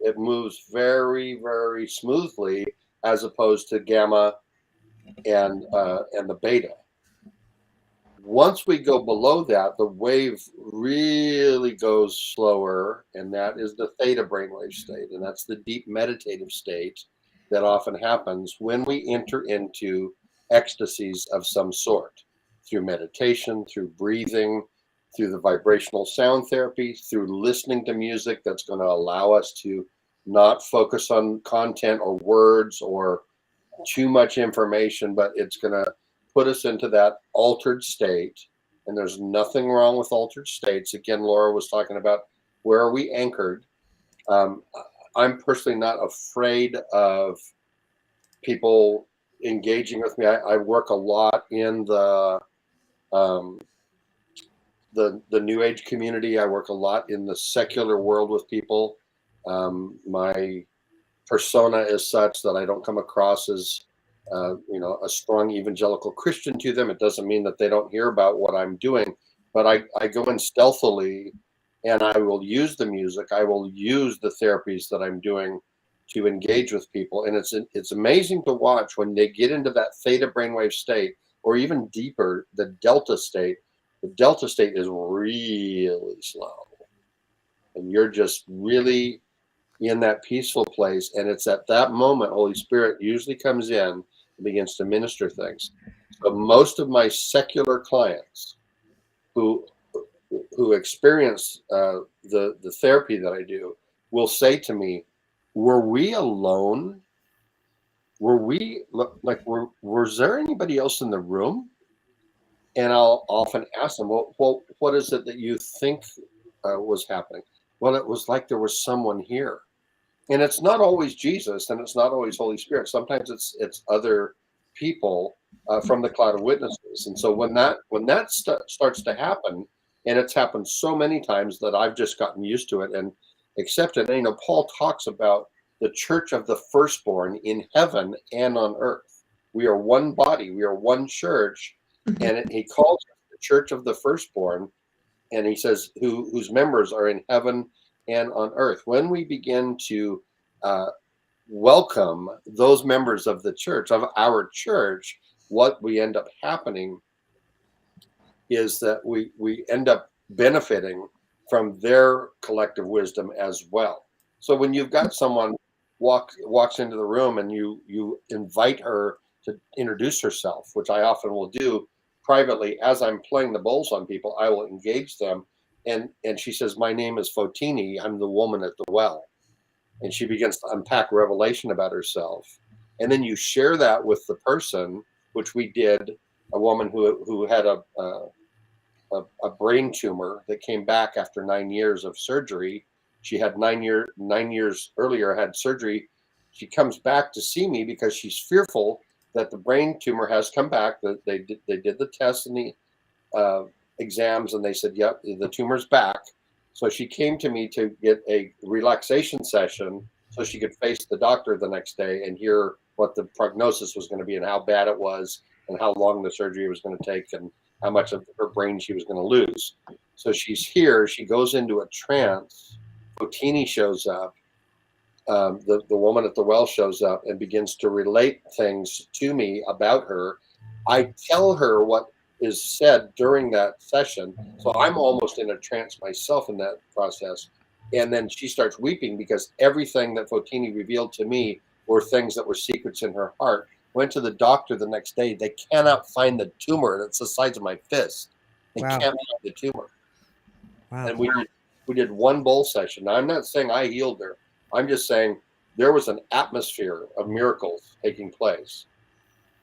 It moves very, very smoothly, as opposed to gamma and the beta. Once we go below that, the wave really goes slower, and that is the theta brainwave state, and that's the deep meditative state that often happens when we enter into ecstasies of some sort, through meditation, through breathing, through the vibrational sound therapy, through listening to music that's going to allow us to not focus on content or words or too much information, but it's going to put us into that altered state. And there's nothing wrong with altered states. Again, Laura was talking about where are we anchored. I'm personally not afraid of people engaging with me. I work a lot in the New Age community. I work a lot in the secular world with people. My persona is such that I don't come across as a strong evangelical Christian to them. It doesn't mean that they don't hear about what I'm doing, but I go in stealthily, and I will use the music. I will use the therapies that I'm doing to engage with people, and it's amazing to watch when they get into that theta brainwave state, or even deeper, the delta state. The delta state is really slow, and you're just really in that peaceful place, and it's at that moment Holy Spirit usually comes in and begins to minister things. So most of my secular clients who experience the therapy that I do will say to me, were we alone? Was there anybody else in the room? And I'll often ask them, well, what is it that you think was happening? Well, it was like there was someone here. And it's not always Jesus, and it's not always Holy Spirit. Sometimes it's other people from the cloud of witnesses. And so when that starts to happen, and it's happened so many times that I've just gotten used to it and accepted. And, Paul talks about the church of the firstborn in heaven and on earth. We are one body. We are one church, and he calls it the church of the firstborn, and he says whose members are in heaven and on earth. When we begin to welcome those members of the church, of our church, what we end up happening is that we end up benefiting from their collective wisdom as well. So when you've got someone walks into the room and you invite her to introduce herself, which I often will do privately as I'm playing the bowls on people, I will engage them. And she says, my name is Fotini. I'm the woman at the well. And she begins to unpack revelation about herself. And then you share that with the person, which we did, a woman who had a brain tumor that came back after 9 years of surgery. She had 9 years earlier had surgery. She comes back to see me because she's fearful that the brain tumor has come back. That they did the tests and the exams, and they said, yep, the tumor's back. So she came to me to get a relaxation session so she could face the doctor the next day and hear what the prognosis was going to be and how bad it was and how long the surgery was going to take and how much of her brain she was going to lose. So she's here. She goes into a trance. Fotini shows up. The woman at the well shows up and begins to relate things to me about her. I tell her what is said during that session. So I'm almost in a trance myself in that process. And then she starts weeping because everything that Fotini revealed to me were things that were secrets in her heart. Went to the doctor the next day. They cannot find the tumor. It's the size of my fist. They Wow. can't find the tumor. Wow. And we did one bowl session. Now, I'm not saying I healed her. I'm just saying there was an atmosphere of miracles taking place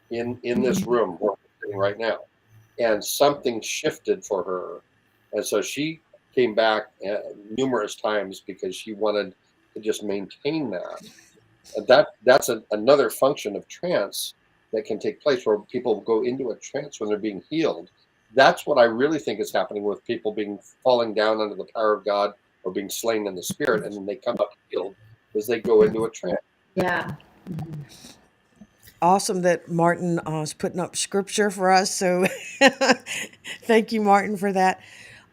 in this room where we're sitting right now. And something shifted for her. And so she came back numerous times because she wanted to just maintain that. And that's another function of trance that can take place where people go into a trance when they're being healed. That's what I really think is happening with people falling down under the power of God or being slain in the spirit, and then they come up healed as they go into a trance. Yeah. Awesome that Martin is putting up scripture for us. So thank you, Martin, for that.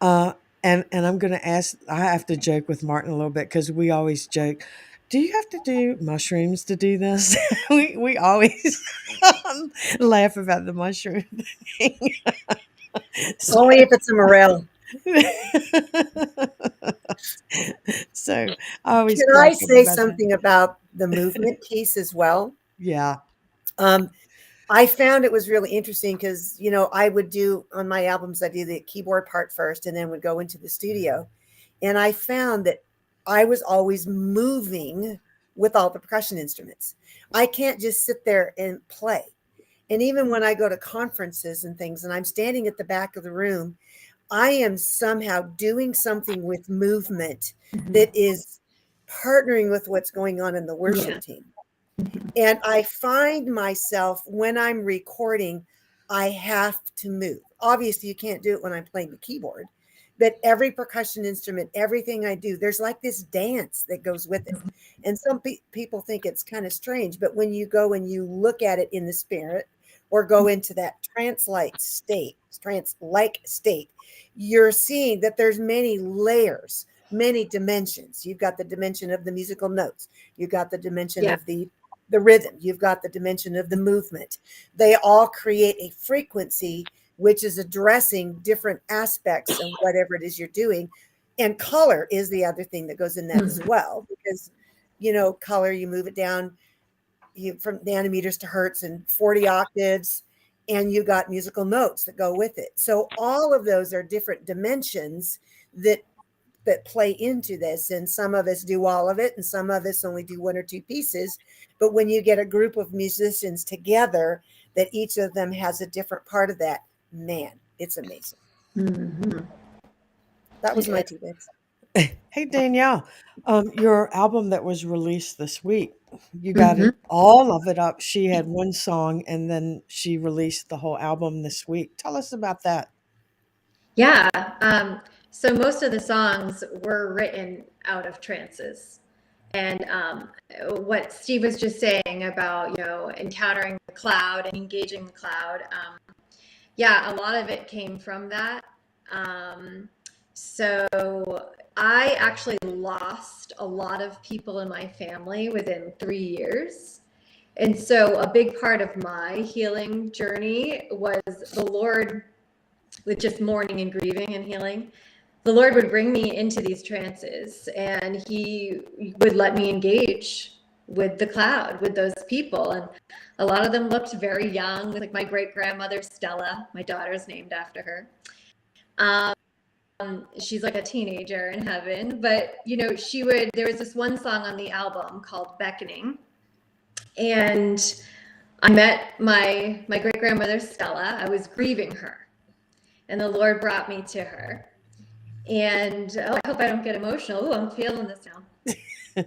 And I'm going to ask, I have to joke with Martin a little bit because we always joke. Do you have to do mushrooms to do this? we always laugh about the mushroom thing. Only if it's a morel. So I always Can I crack up say about that. something about the movement piece as well? Yeah. I found it was really interesting because, I would do on my albums, I do the keyboard part first and then would go into the studio. And I found that I was always moving with all the percussion instruments. I can't just sit there and play. And even when I go to conferences and things and I'm standing at the back of the room, I am somehow doing something with movement that is partnering with what's going on in the worship team. And I find myself when I'm recording, I have to move. Obviously, you can't do it when I'm playing the keyboard, but every percussion instrument, everything I do, there's like this dance that goes with it. And some people think it's kind of strange, but when you go and you look at it in the spirit or go into that trance-like state, you're seeing that there's many layers, many dimensions. You've got the dimension of the musical notes. You've got the dimension of the rhythm. You've got the dimension of the movement. They all create a frequency which is addressing different aspects of whatever it is you're doing. And color is the other thing that goes in that as well, because, color, you move it down from nanometers to hertz and 40 octaves, and you got musical notes that go with it. So all of those are different dimensions that play into this. And some of us do all of it, and some of us only do one or two pieces. But when you get a group of musicians together, that each of them has a different part of that, man, it's amazing. That was my 2 bits. Hey, Danielle, your album that was released this week, you got it, all of it up. She had one song and then she released the whole album this week. Tell us about that. Yeah. So most of the songs were written out of trances. And what Steve was just saying about, encountering the cloud and engaging the cloud. A lot of it came from that. So I actually lost a lot of people in my family within 3 years. And so a big part of my healing journey was the Lord, with just mourning and grieving and healing. The Lord would bring me into these trances and he would let me engage with the cloud, with those people. And a lot of them looked very young, like my great grandmother, Stella, my daughter's named after her. she's like a teenager in heaven, but there was this one song on the album called Beckoning, and I met my great grandmother Stella. I was grieving her, and the Lord brought me to her. And I hope I don't get emotional. Oh, I'm feeling this now.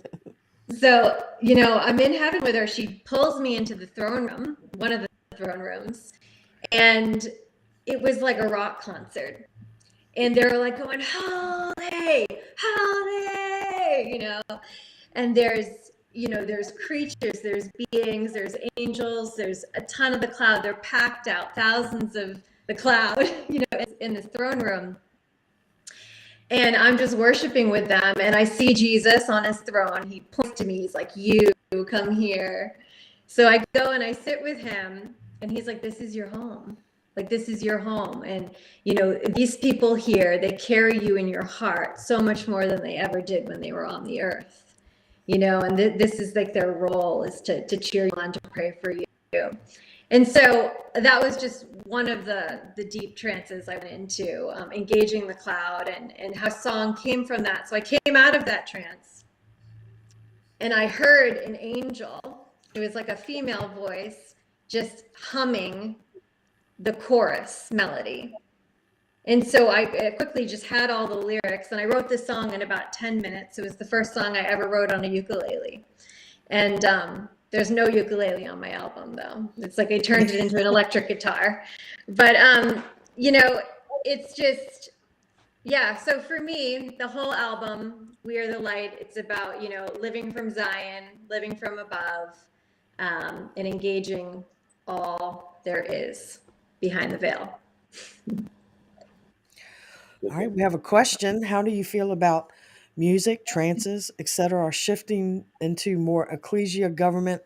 So, I'm in heaven with her. She pulls me into the throne room, one of the throne rooms, and it was like a rock concert. And they were like going, holy, holy, and there's creatures, there's beings, there's angels, there's a ton of the cloud. They're packed out, thousands of the cloud, in the throne room. And I'm just worshiping with them. And I see Jesus on his throne. He points to me. He's like, you come here. So I go and I sit with him. And he's like, this is your home. Like, this is your home. And, these people here, they carry you in your heart so much more than they ever did when they were on the earth. And this is like their role, is to cheer you on, to pray for you. And so that was just one of the deep trances I went into, engaging the cloud, and how song came from that. So I came out of that trance and I heard an angel. It was like a female voice just humming the chorus melody. And so I quickly just had all the lyrics, and I wrote this song in about 10 minutes. It was the first song I ever wrote on a ukulele. And there's no ukulele on my album, though. It's like I turned it into an electric guitar. But, it's just, yeah. So for me, the whole album, We Are the Light, it's about, living from Zion, living from above, and engaging all there is behind the veil. All right, we have a question. How do you feel about music, trances, etc., are shifting into more Ecclesia government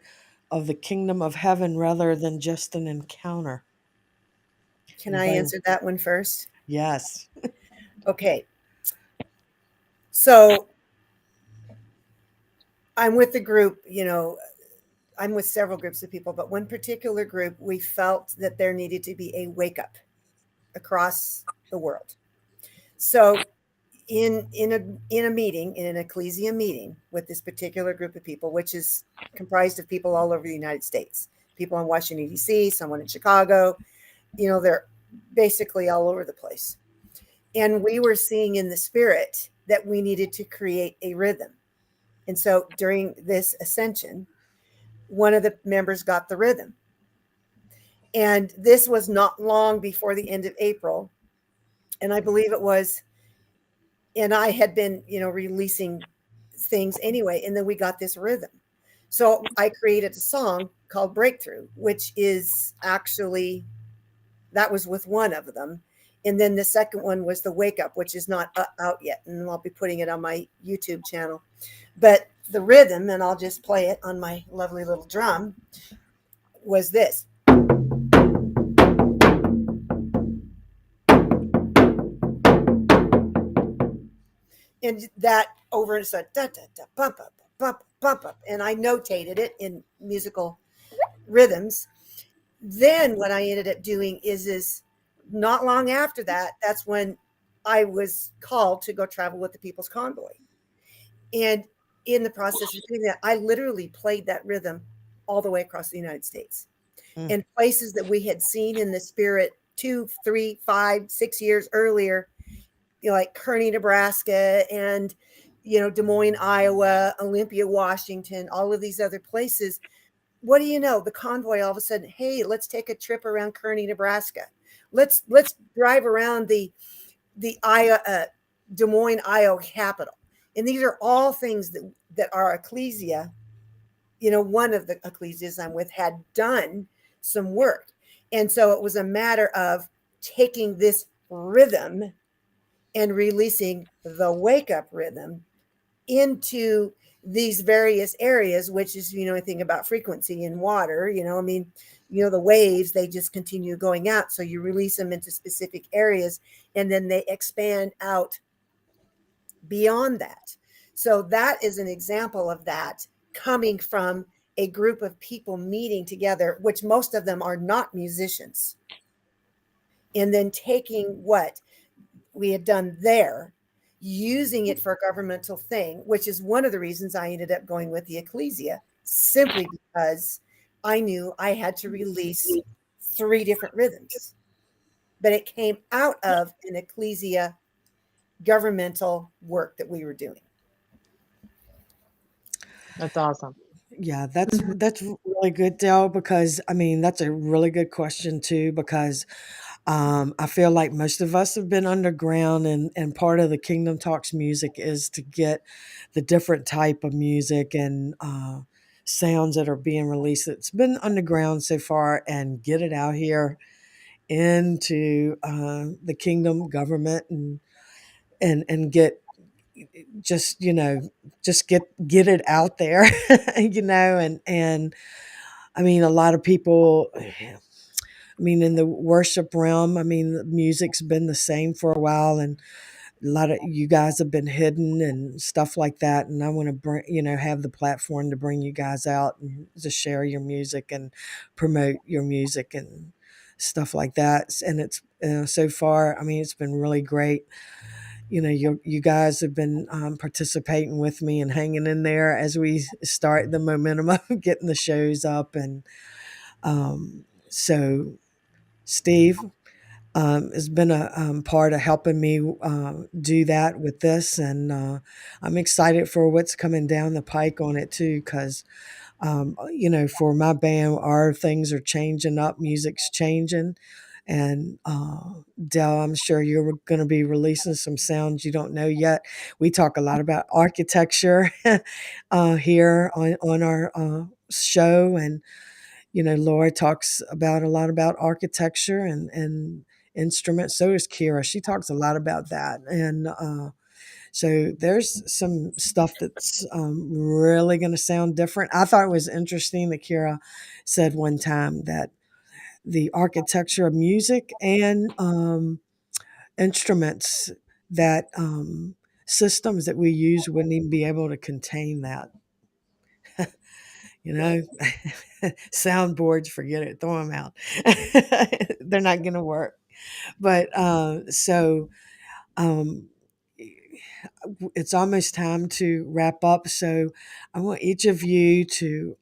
of the kingdom of heaven rather than just an encounter? Can I answer that one first? Yes. Okay. So I'm with the group, I'm with several groups of people, but one particular group, we felt that there needed to be a wake up across the world. So in a meeting, in an Ecclesia meeting with this particular group of people, which is comprised of people all over the United States, people in Washington, D.C., someone in Chicago, they're basically all over the place. And we were seeing in the spirit that we needed to create a rhythm. And so during this ascension, one of the members got the rhythm. And this was not long before the end of April. And I believe it was, and I had been, releasing things anyway. And then we got this rhythm. So I created a song called Breakthrough, which is actually, that was with one of them. And then the second one was the Wake Up, which is not out yet. And I'll be putting it on my YouTube channel. But the rhythm, and I'll just play it on my lovely little drum, was this. And that over and said da da da bump up bump bump up, and I notated it in musical rhythms. Then what I ended up doing is not long after that, that's when I was called to go travel with the People's Convoy. And in the process of doing that, I literally played that rhythm all the way across the United States. And places that we had seen in the spirit 2, 3, 5, 6 years earlier, like Kearney, Nebraska, and, Des Moines, Iowa, Olympia, Washington, all of these other places. What do you know? The convoy all of a sudden, hey, let's take a trip around Kearney, Nebraska. Let's drive around the Iowa, Des Moines, Iowa capital. And these are all things that our Ecclesia, one of the Ecclesias I'm with had done some work. And so it was a matter of taking this rhythm and releasing the wake up rhythm into these various areas, which is, anything about frequency in water, the waves, they just continue going out. So you release them into specific areas and then they expand out beyond that. So that is an example of that coming from a group of people meeting together, which most of them are not musicians. And then taking what we had done there, using it for a governmental thing, which is one of the reasons I ended up going with the Ecclesia, simply because I knew I had to release 3 different rhythms. But it came out of an Ecclesia governmental work that we were doing. That's awesome. Yeah, that's really good, Dell, because I mean that's a really good question too, because I feel like most of us have been underground, and part of the Kingdom Talks music is to get the different type of music and sounds that are being released that's been underground so far, and get it out here into the kingdom government, and get just just get it out there, and I mean a lot of people. I mean, in the worship realm, I mean, the music's been the same for a while, and a lot of you guys have been hidden and stuff like that. And I want to bring, have the platform to bring you guys out and to share your music and promote your music and stuff like that. And it's so far, I mean, it's been really great. You guys have been participating with me and hanging in there as we start the momentum of getting the shows up, and so. Steve has been a part of helping me do that with this, and I'm excited for what's coming down the pike on it too, because for my band, our things are changing up, music's changing, and Dell, I'm sure you're going to be releasing some sounds you don't know yet. We talk a lot about architecture here on our show, and Laura talks about a lot about architecture and instruments. So does Kira. She talks a lot about that. And so there's some stuff that's really going to sound different. I thought it was interesting that Kira said one time that the architecture of music and instruments, that systems that we use wouldn't even be able to contain that. Soundboards, forget it, throw them out. They're not going to work. But um, it's almost time to wrap up. So I want each of you to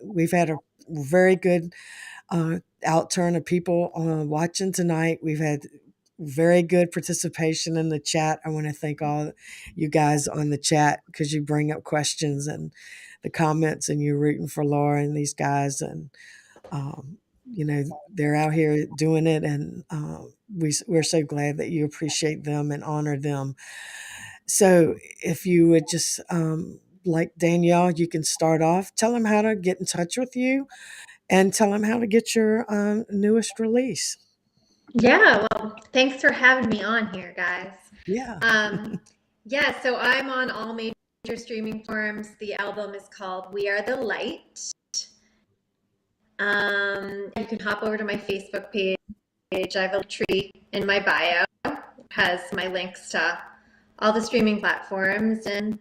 we've had a very good outturn of people watching tonight. We've had very good participation in the chat. I want to thank all you guys on the chat, because you bring up questions and the comments, and you're rooting for Laura and these guys, and they're out here doing it, and we're so glad that you appreciate them and honor them. So if you would just like Danielle, you can start off. Tell them how to get in touch with you, and tell them how to get your newest release. Yeah, well, thanks for having me on here, guys. Yeah. Yeah, so I'm on all major streaming forums. The album is called We Are the Light. You can hop over to my Facebook page. I have a tree in my bio. It has my links to all the streaming platforms. And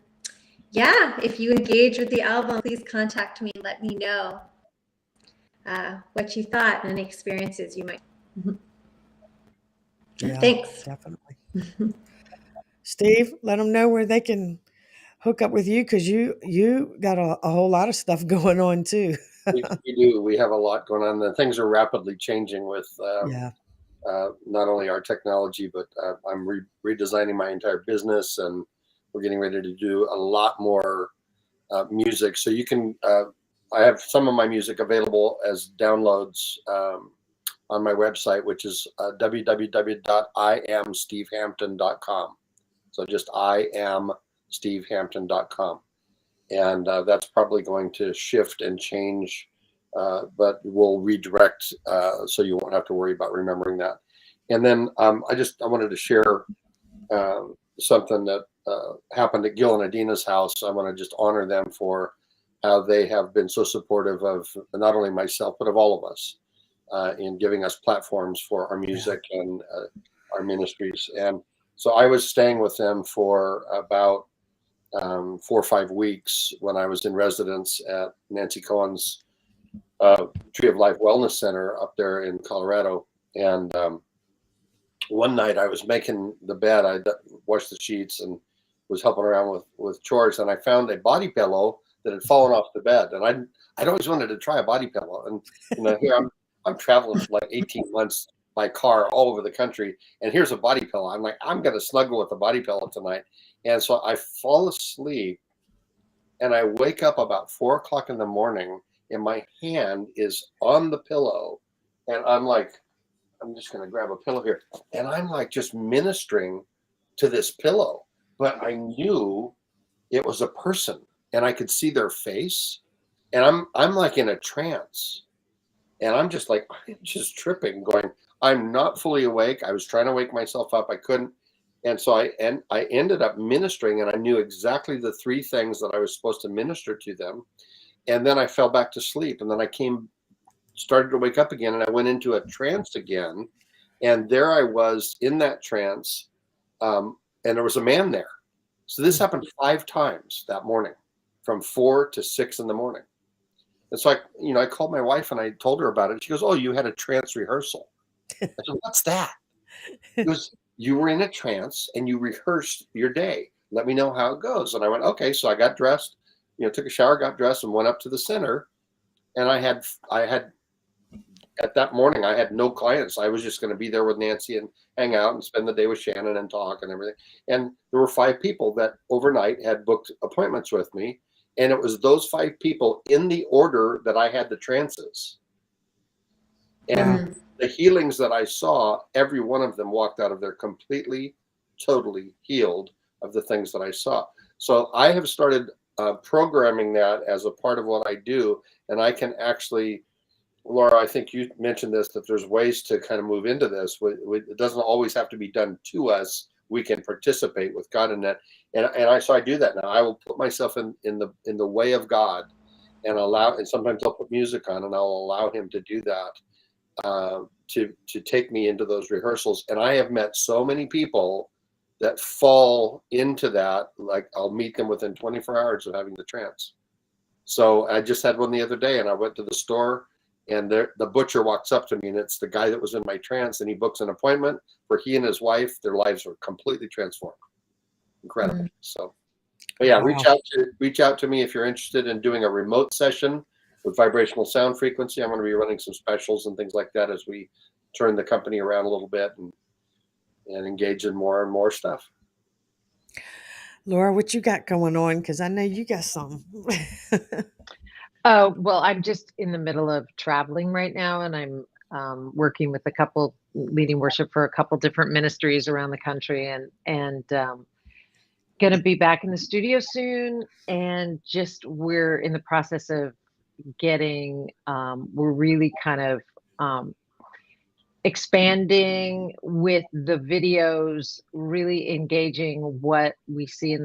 yeah, if you engage with the album, please contact me and let me know what you thought and any experiences you might. Yeah, thanks. Definitely. Steve, let them know where they can hook up with you, because you got a whole lot of stuff going on too. we do. We have a lot going on. The things are rapidly changing with not only our technology, but I'm redesigning my entire business, and we're getting ready to do a lot more music. So you can, I have some of my music available as downloads on my website, which is www.iamstevehampton.com. So just iamstevehampton.com. And that's probably going to shift and change, but we'll redirect so you won't have to worry about remembering that. And then I wanted to share something that happened at Gil and Adina's house. I want to just honor them for how they have been so supportive of not only myself, but of all of us in giving us platforms for our music and our ministries. And so I was staying with them for about 4 or 5 weeks when I was in residence at Nancy Cohen's Tree of Life Wellness Center up there in Colorado. And one night I was making the bed. I washed the sheets and was helping around with chores, and I found a body pillow that had fallen off the bed. And I'd always wanted to try a body pillow. And here I'm traveling for like 18 months by car all over the country, and here's a body pillow. I'm like, I'm gonna snuggle with a body pillow tonight. And so I fall asleep, and I wake up about 4 o'clock in the morning, and my hand is on the pillow, and I'm like, I'm just going to grab a pillow here. And I'm like just ministering to this pillow. But I knew it was a person, and I could see their face. And I'm like in a trance. And I'm just like, I'm just tripping, going, I'm not fully awake. I was trying to wake myself up. I couldn't. And so I ended up ministering, and I knew exactly the 3 things that I was supposed to minister to them. And then I fell back to sleep. And then I started to wake up again, and I went into a trance again, and there I was in that trance, and there was a man there. So this happened 5 times that morning, from 4 to 6 in the morning. And so I called my wife and I told her about it. She goes, "Oh, you had a trance rehearsal." I said, "What's that?" She goes, "You were in a trance and you rehearsed your day. Let me know how it goes." And I went, "Okay." So I got dressed, took a shower, got dressed, and went up to the center. And I had at that morning, I had no clients. I was just going to be there with Nancy and hang out and spend the day with Shannon and talk and everything. And there were 5 people that overnight had booked appointments with me. And it was those 5 people in the order that I had the trances. And the healings that I saw, every one of them walked out of there completely, totally healed of the things that I saw. So I have started programming that as a part of what I do. And I can actually, Laura, I think you mentioned this, that there's ways to kind of move into this. It doesn't always have to be done to us. We can participate with God in that. And I do that now. I will put myself in the way of God and sometimes I'll put music on and I'll allow him to do that, to take me into those rehearsals. And I have met so many people that fall into that. Like I'll meet them within 24 hours of having the trance. So I just had one the other day, and I went to the store, and the butcher walks up to me, and it's the guy that was in my trance, and he books an appointment for he and his wife. Their lives were completely transformed. Incredible. So, but yeah, Wow. reach out to me if you're interested in doing a remote session with vibrational sound frequency. I'm going to be running some specials and things like that as we turn the company around a little bit and engage in more and more stuff. Laura, what you got going on? Because I know you got some. Oh, well, I'm just in the middle of traveling right now, and I'm working with leading worship for a couple different ministries around the country, and going to be back in the studio soon. And just we're in the process of getting, we're really kind of expanding with the videos, really engaging what we see in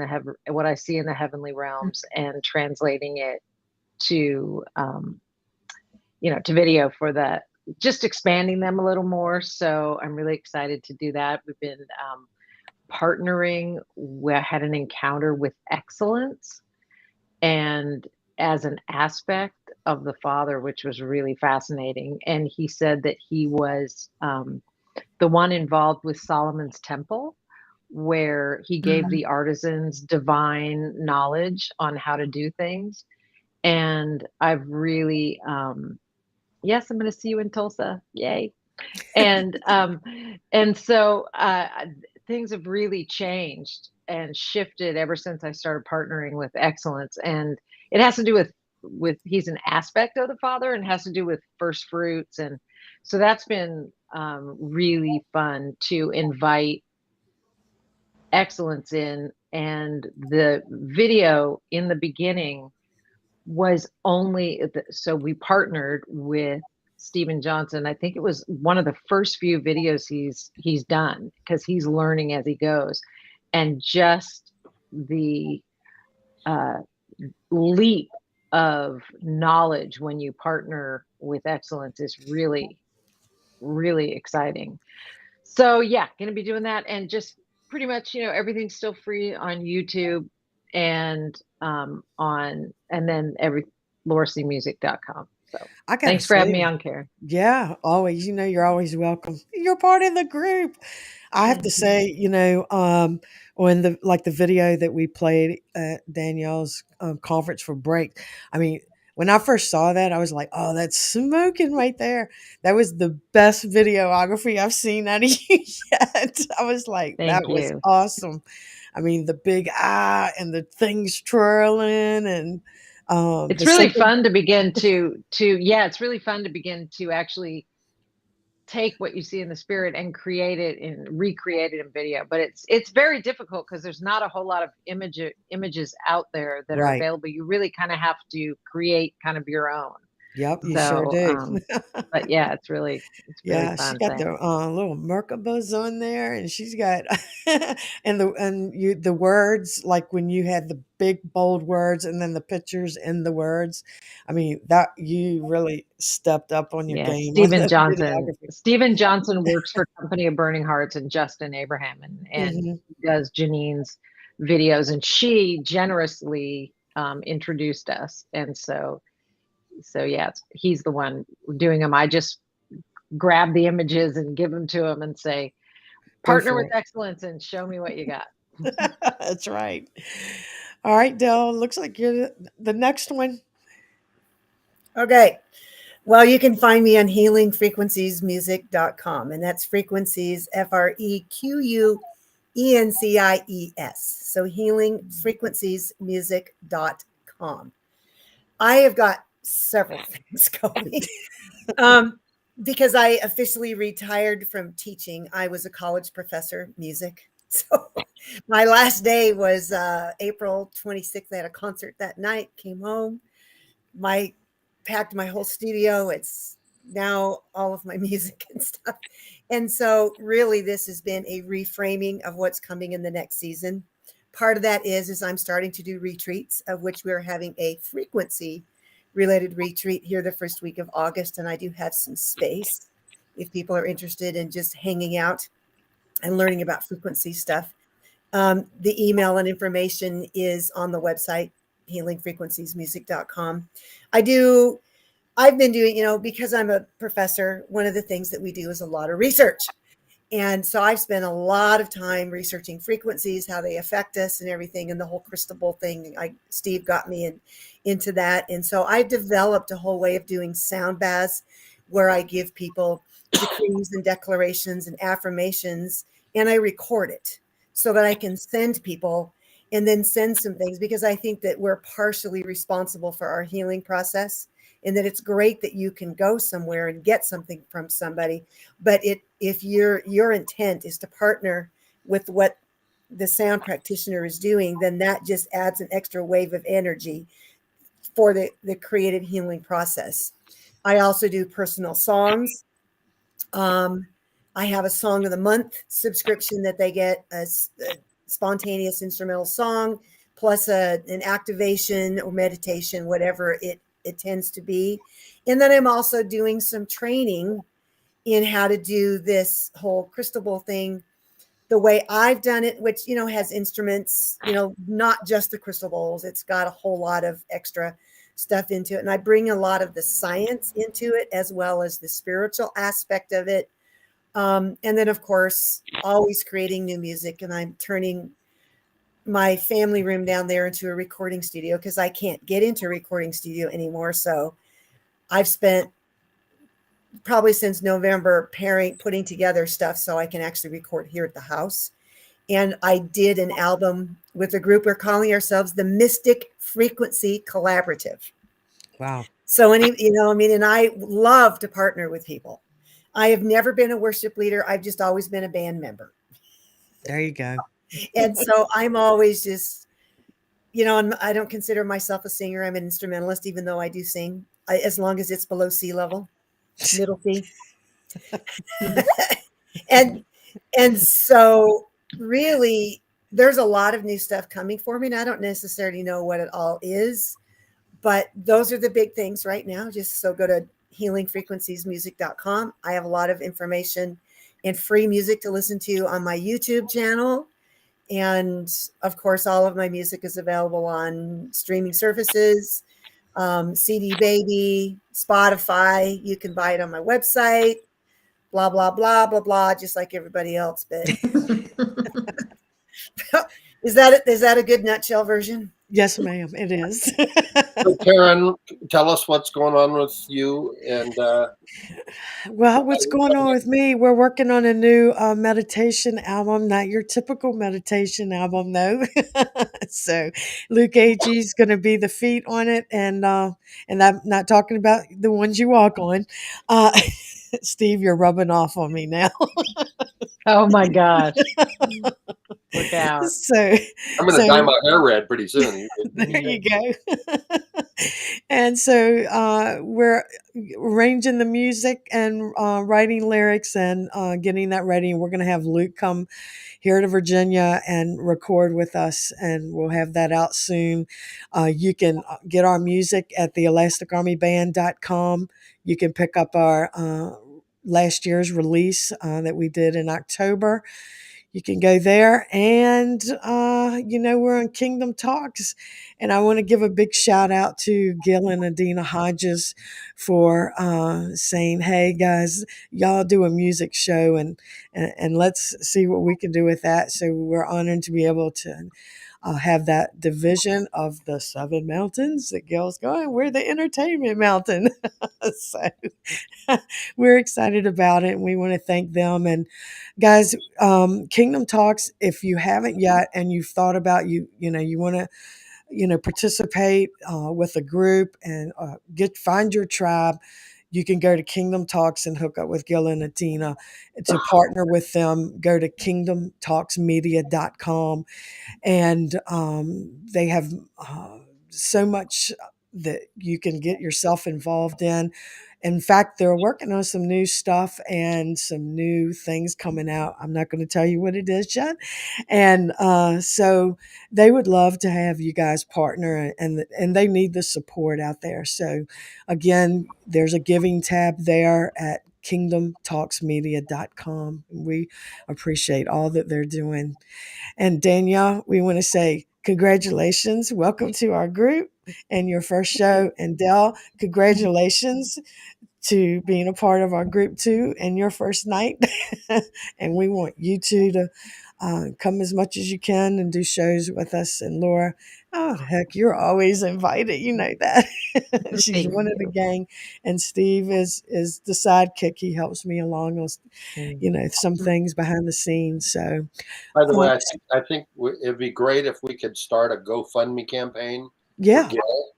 what I see in the heavenly realms, and translating it to to video for that, just expanding them a little more. So I'm really excited to do that. We've been partnering. We had an encounter with excellence, and as an aspect of the Father, which was really fascinating. And he said that he was the one involved with Solomon's temple, where he gave the artisans divine knowledge on how to do things. And I've really, yes, I'm going to see you in Tulsa. Yay. And so things have really changed and shifted ever since I started partnering with excellence. And it has to do with he's an aspect of the Father, and has to do with first fruits. And so that's been really fun to invite excellence in. And the video in the beginning was so we partnered with Stephen Johnson. I think it was one of the first few videos he's done, because he's learning as he goes. And just the leap of knowledge when you partner with excellence is really, really exciting. So yeah, going to be doing that, and just pretty much, everything's still free on YouTube and then lauracmusic.com. So I gotta thanks for having say, me on, Karen. yeah, always. You're always welcome. You're part of the group. I have to say, when the video that we played at Danielle's conference for break, I mean, when I first saw that, I was like, "Oh, that's smoking right there." That was the best videography I've seen out of you yet. I was like, Thank "That was you. awesome." I mean, the big eye and the things twirling and It's the really sacred. fun to begin it's really fun to begin to actually take what you see in the spirit and create it and recreate it in video. But it's very difficult because there's not a whole lot of images out there that are Right. available. You really kind of have to create kind of your own. Yep, you sure So do. but yeah, it's really Yeah, she fun got thing. the little Merkabas on there, and she's got the words, like when you had the big bold words and then the pictures in the words. I mean, that you really stepped up on your Yes, game on Stephen the Johnson. videography. Stephen Johnson works for Company of Burning Hearts and Justin Abraham, and Hmm. does Janine's videos, and she generously introduced us, and so yeah, he's the one doing them. I just grab the images and give them to him and say, Go partner for with it. excellence and show me what you got. That's right. All right, Del. Looks like you're the next one. Okay. Well, you can find me on healingfrequenciesmusic.com, and that's frequencies, FREQUENCIES. So healingfrequenciesmusic.com. I have got several things going. Because I officially retired from teaching. I was a college professor, music. So my last day was April 26th. I had a concert that night, came home, packed my whole studio. It's now all of my music and stuff. And so really this has been a reframing of what's coming in the next season. Part of that is I'm starting to do retreats, of which we're having a frequency related retreat here the first week of August. And I do have some space if people are interested in just hanging out and learning about frequency stuff. The email and information is on the website, healingfrequenciesmusic.com. I've been doing, because I'm a professor, one of the things that we do is a lot of research. And so I've spent a lot of time researching frequencies, how they affect us and everything, and the whole crystal ball thing. Steve got me into that. And so I developed a whole way of doing sound baths where I give people decrees and declarations and affirmations, and I record it so that I can send people and then send some things, because I think that we're partially responsible for our healing process, and that it's great that you can go somewhere and get something from somebody. But if your intent is to partner with what the sound practitioner is doing, then that just adds an extra wave of energy for the creative healing process. I also do personal songs. I have a Song of the Month subscription that they get, a spontaneous instrumental song, plus an activation or meditation, whatever it tends to be. And then I'm also doing some training in how to do this whole crystal ball thing the way I've done it, which, has instruments, not just the crystal bowls. It's got a whole lot of extra stuff into it. And I bring a lot of the science into it as well as the spiritual aspect of it. And then, of course, always creating new music. And I'm turning my family room down there into a recording studio because I can't get into a recording studio anymore. So I've spent probably since November putting together stuff so I can actually record here at the house. And I did an album with a group. We're calling ourselves the Mystic Frequency Collaborative. Wow. So and I love to partner with people. I have never been a worship leader. I've just always been a band member. There you go. And so I'm always just, I don't consider myself a singer. I'm an instrumentalist, even though I do sing, as long as it's below sea level, middle C. and so really there's a lot of new stuff coming for me, and I don't necessarily know what it all is, but those are the big things right now. Just so go to healingfrequenciesmusic.com. I have a lot of information and free music to listen to on my YouTube channel. And of course, all of my music is available on streaming services. CD Baby, Spotify. You can buy it on my website. Blah blah blah blah blah, just like everybody else. But is that a good nutshell version? Yes, ma'am, it is. So, Karen, tell us what's going on with you and Well, what's going on with me? We're working on a new meditation album, not your typical meditation album, though. So, Luke A.G. is going to be the feet on it, and I'm not talking about the ones you walk on. Uh, Steve, you're rubbing off on me now. Oh my gosh. Look out. So, I'm going to dye my hair red pretty soon. there you go. And so we're arranging the music and writing lyrics and getting that ready. And we're going to have Luke come here to Virginia and record with us, and we'll have that out soon. You can get our music at the elasticarmyband.com. You can pick up our last year's release that we did in October. You can go there, and we're on Kingdom Talks, and I want to give a big shout out to Gil and Adina Hodges for saying, "Hey guys, y'all do a music show, and let's see what we can do with that." So we're honored to be able to have that division of the Seven Mountains that Gil's going. We're the entertainment mountain, so we're excited about it, and we want to thank them. And guys, Kingdom Talks, if you haven't yet and you've thought about you want to participate with a group and find your tribe, you can go to Kingdom Talks and hook up with Gil and Adina. To partner with them, go to kingdomtalksmedia.com, and they have so much that you can get yourself involved in. In fact, they're working on some new stuff and some new things coming out. I'm not going to tell you what it is yet. And so they would love to have you guys partner, and they need the support out there. So again, there's a giving tab there at kingdomtalksmedia.com. We appreciate all that they're doing. And Danielle, we want to say congratulations. Welcome to our group and your first show. And Dell, congratulations to being a part of our group too and your first night. And we want you two to come as much as you can and do shows with us. And Laura, oh heck, you're always invited. You know that. She's Thank one of the you. gang, and Steve is the sidekick. He helps me along on some things behind the scenes. So, by the way, I think it'd be great if we could start a GoFundMe campaign for yeah, Gil,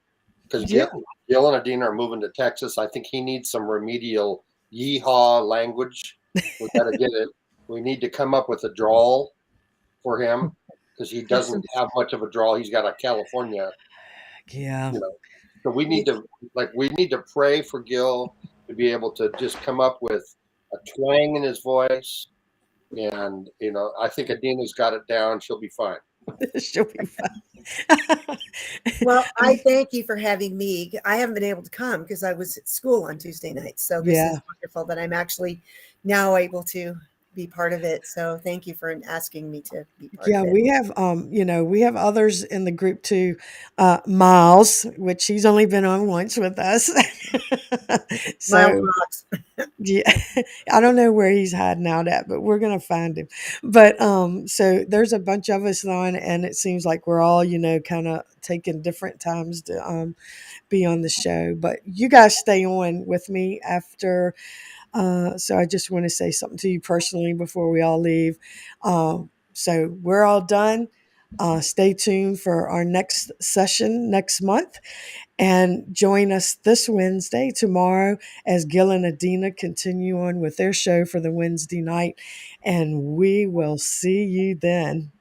because yeah. Gil and Adina are moving to Texas. I think he needs some remedial yeehaw language. We got to get it. We need to come up with a drawl for him, because he doesn't have much of a drawl. He's got a California, Yeah. So we need to pray for Gil to be able to just come up with a twang in his voice. And I think Adina's got it down. She'll be fine. She'll be fine. Well, I thank you for having me. I haven't been able to come because I was at school on Tuesday nights. So this is wonderful that I'm actually now able to be part of it. So thank you for asking me to be part of it. We have we have others in the group too. Miles, which he's only been on once with us. So yeah, I don't know where he's hiding out at, but we're gonna find him. But so there's a bunch of us on, and it seems like we're all kind of taking different times to be on the show. But you guys stay on with me after. So I just want to say something to you personally before we all leave. So we're all done. Stay tuned for our next session next month, and join us this Wednesday, tomorrow, as Gil and Adina continue on with their show for the Wednesday night. And we will see you then.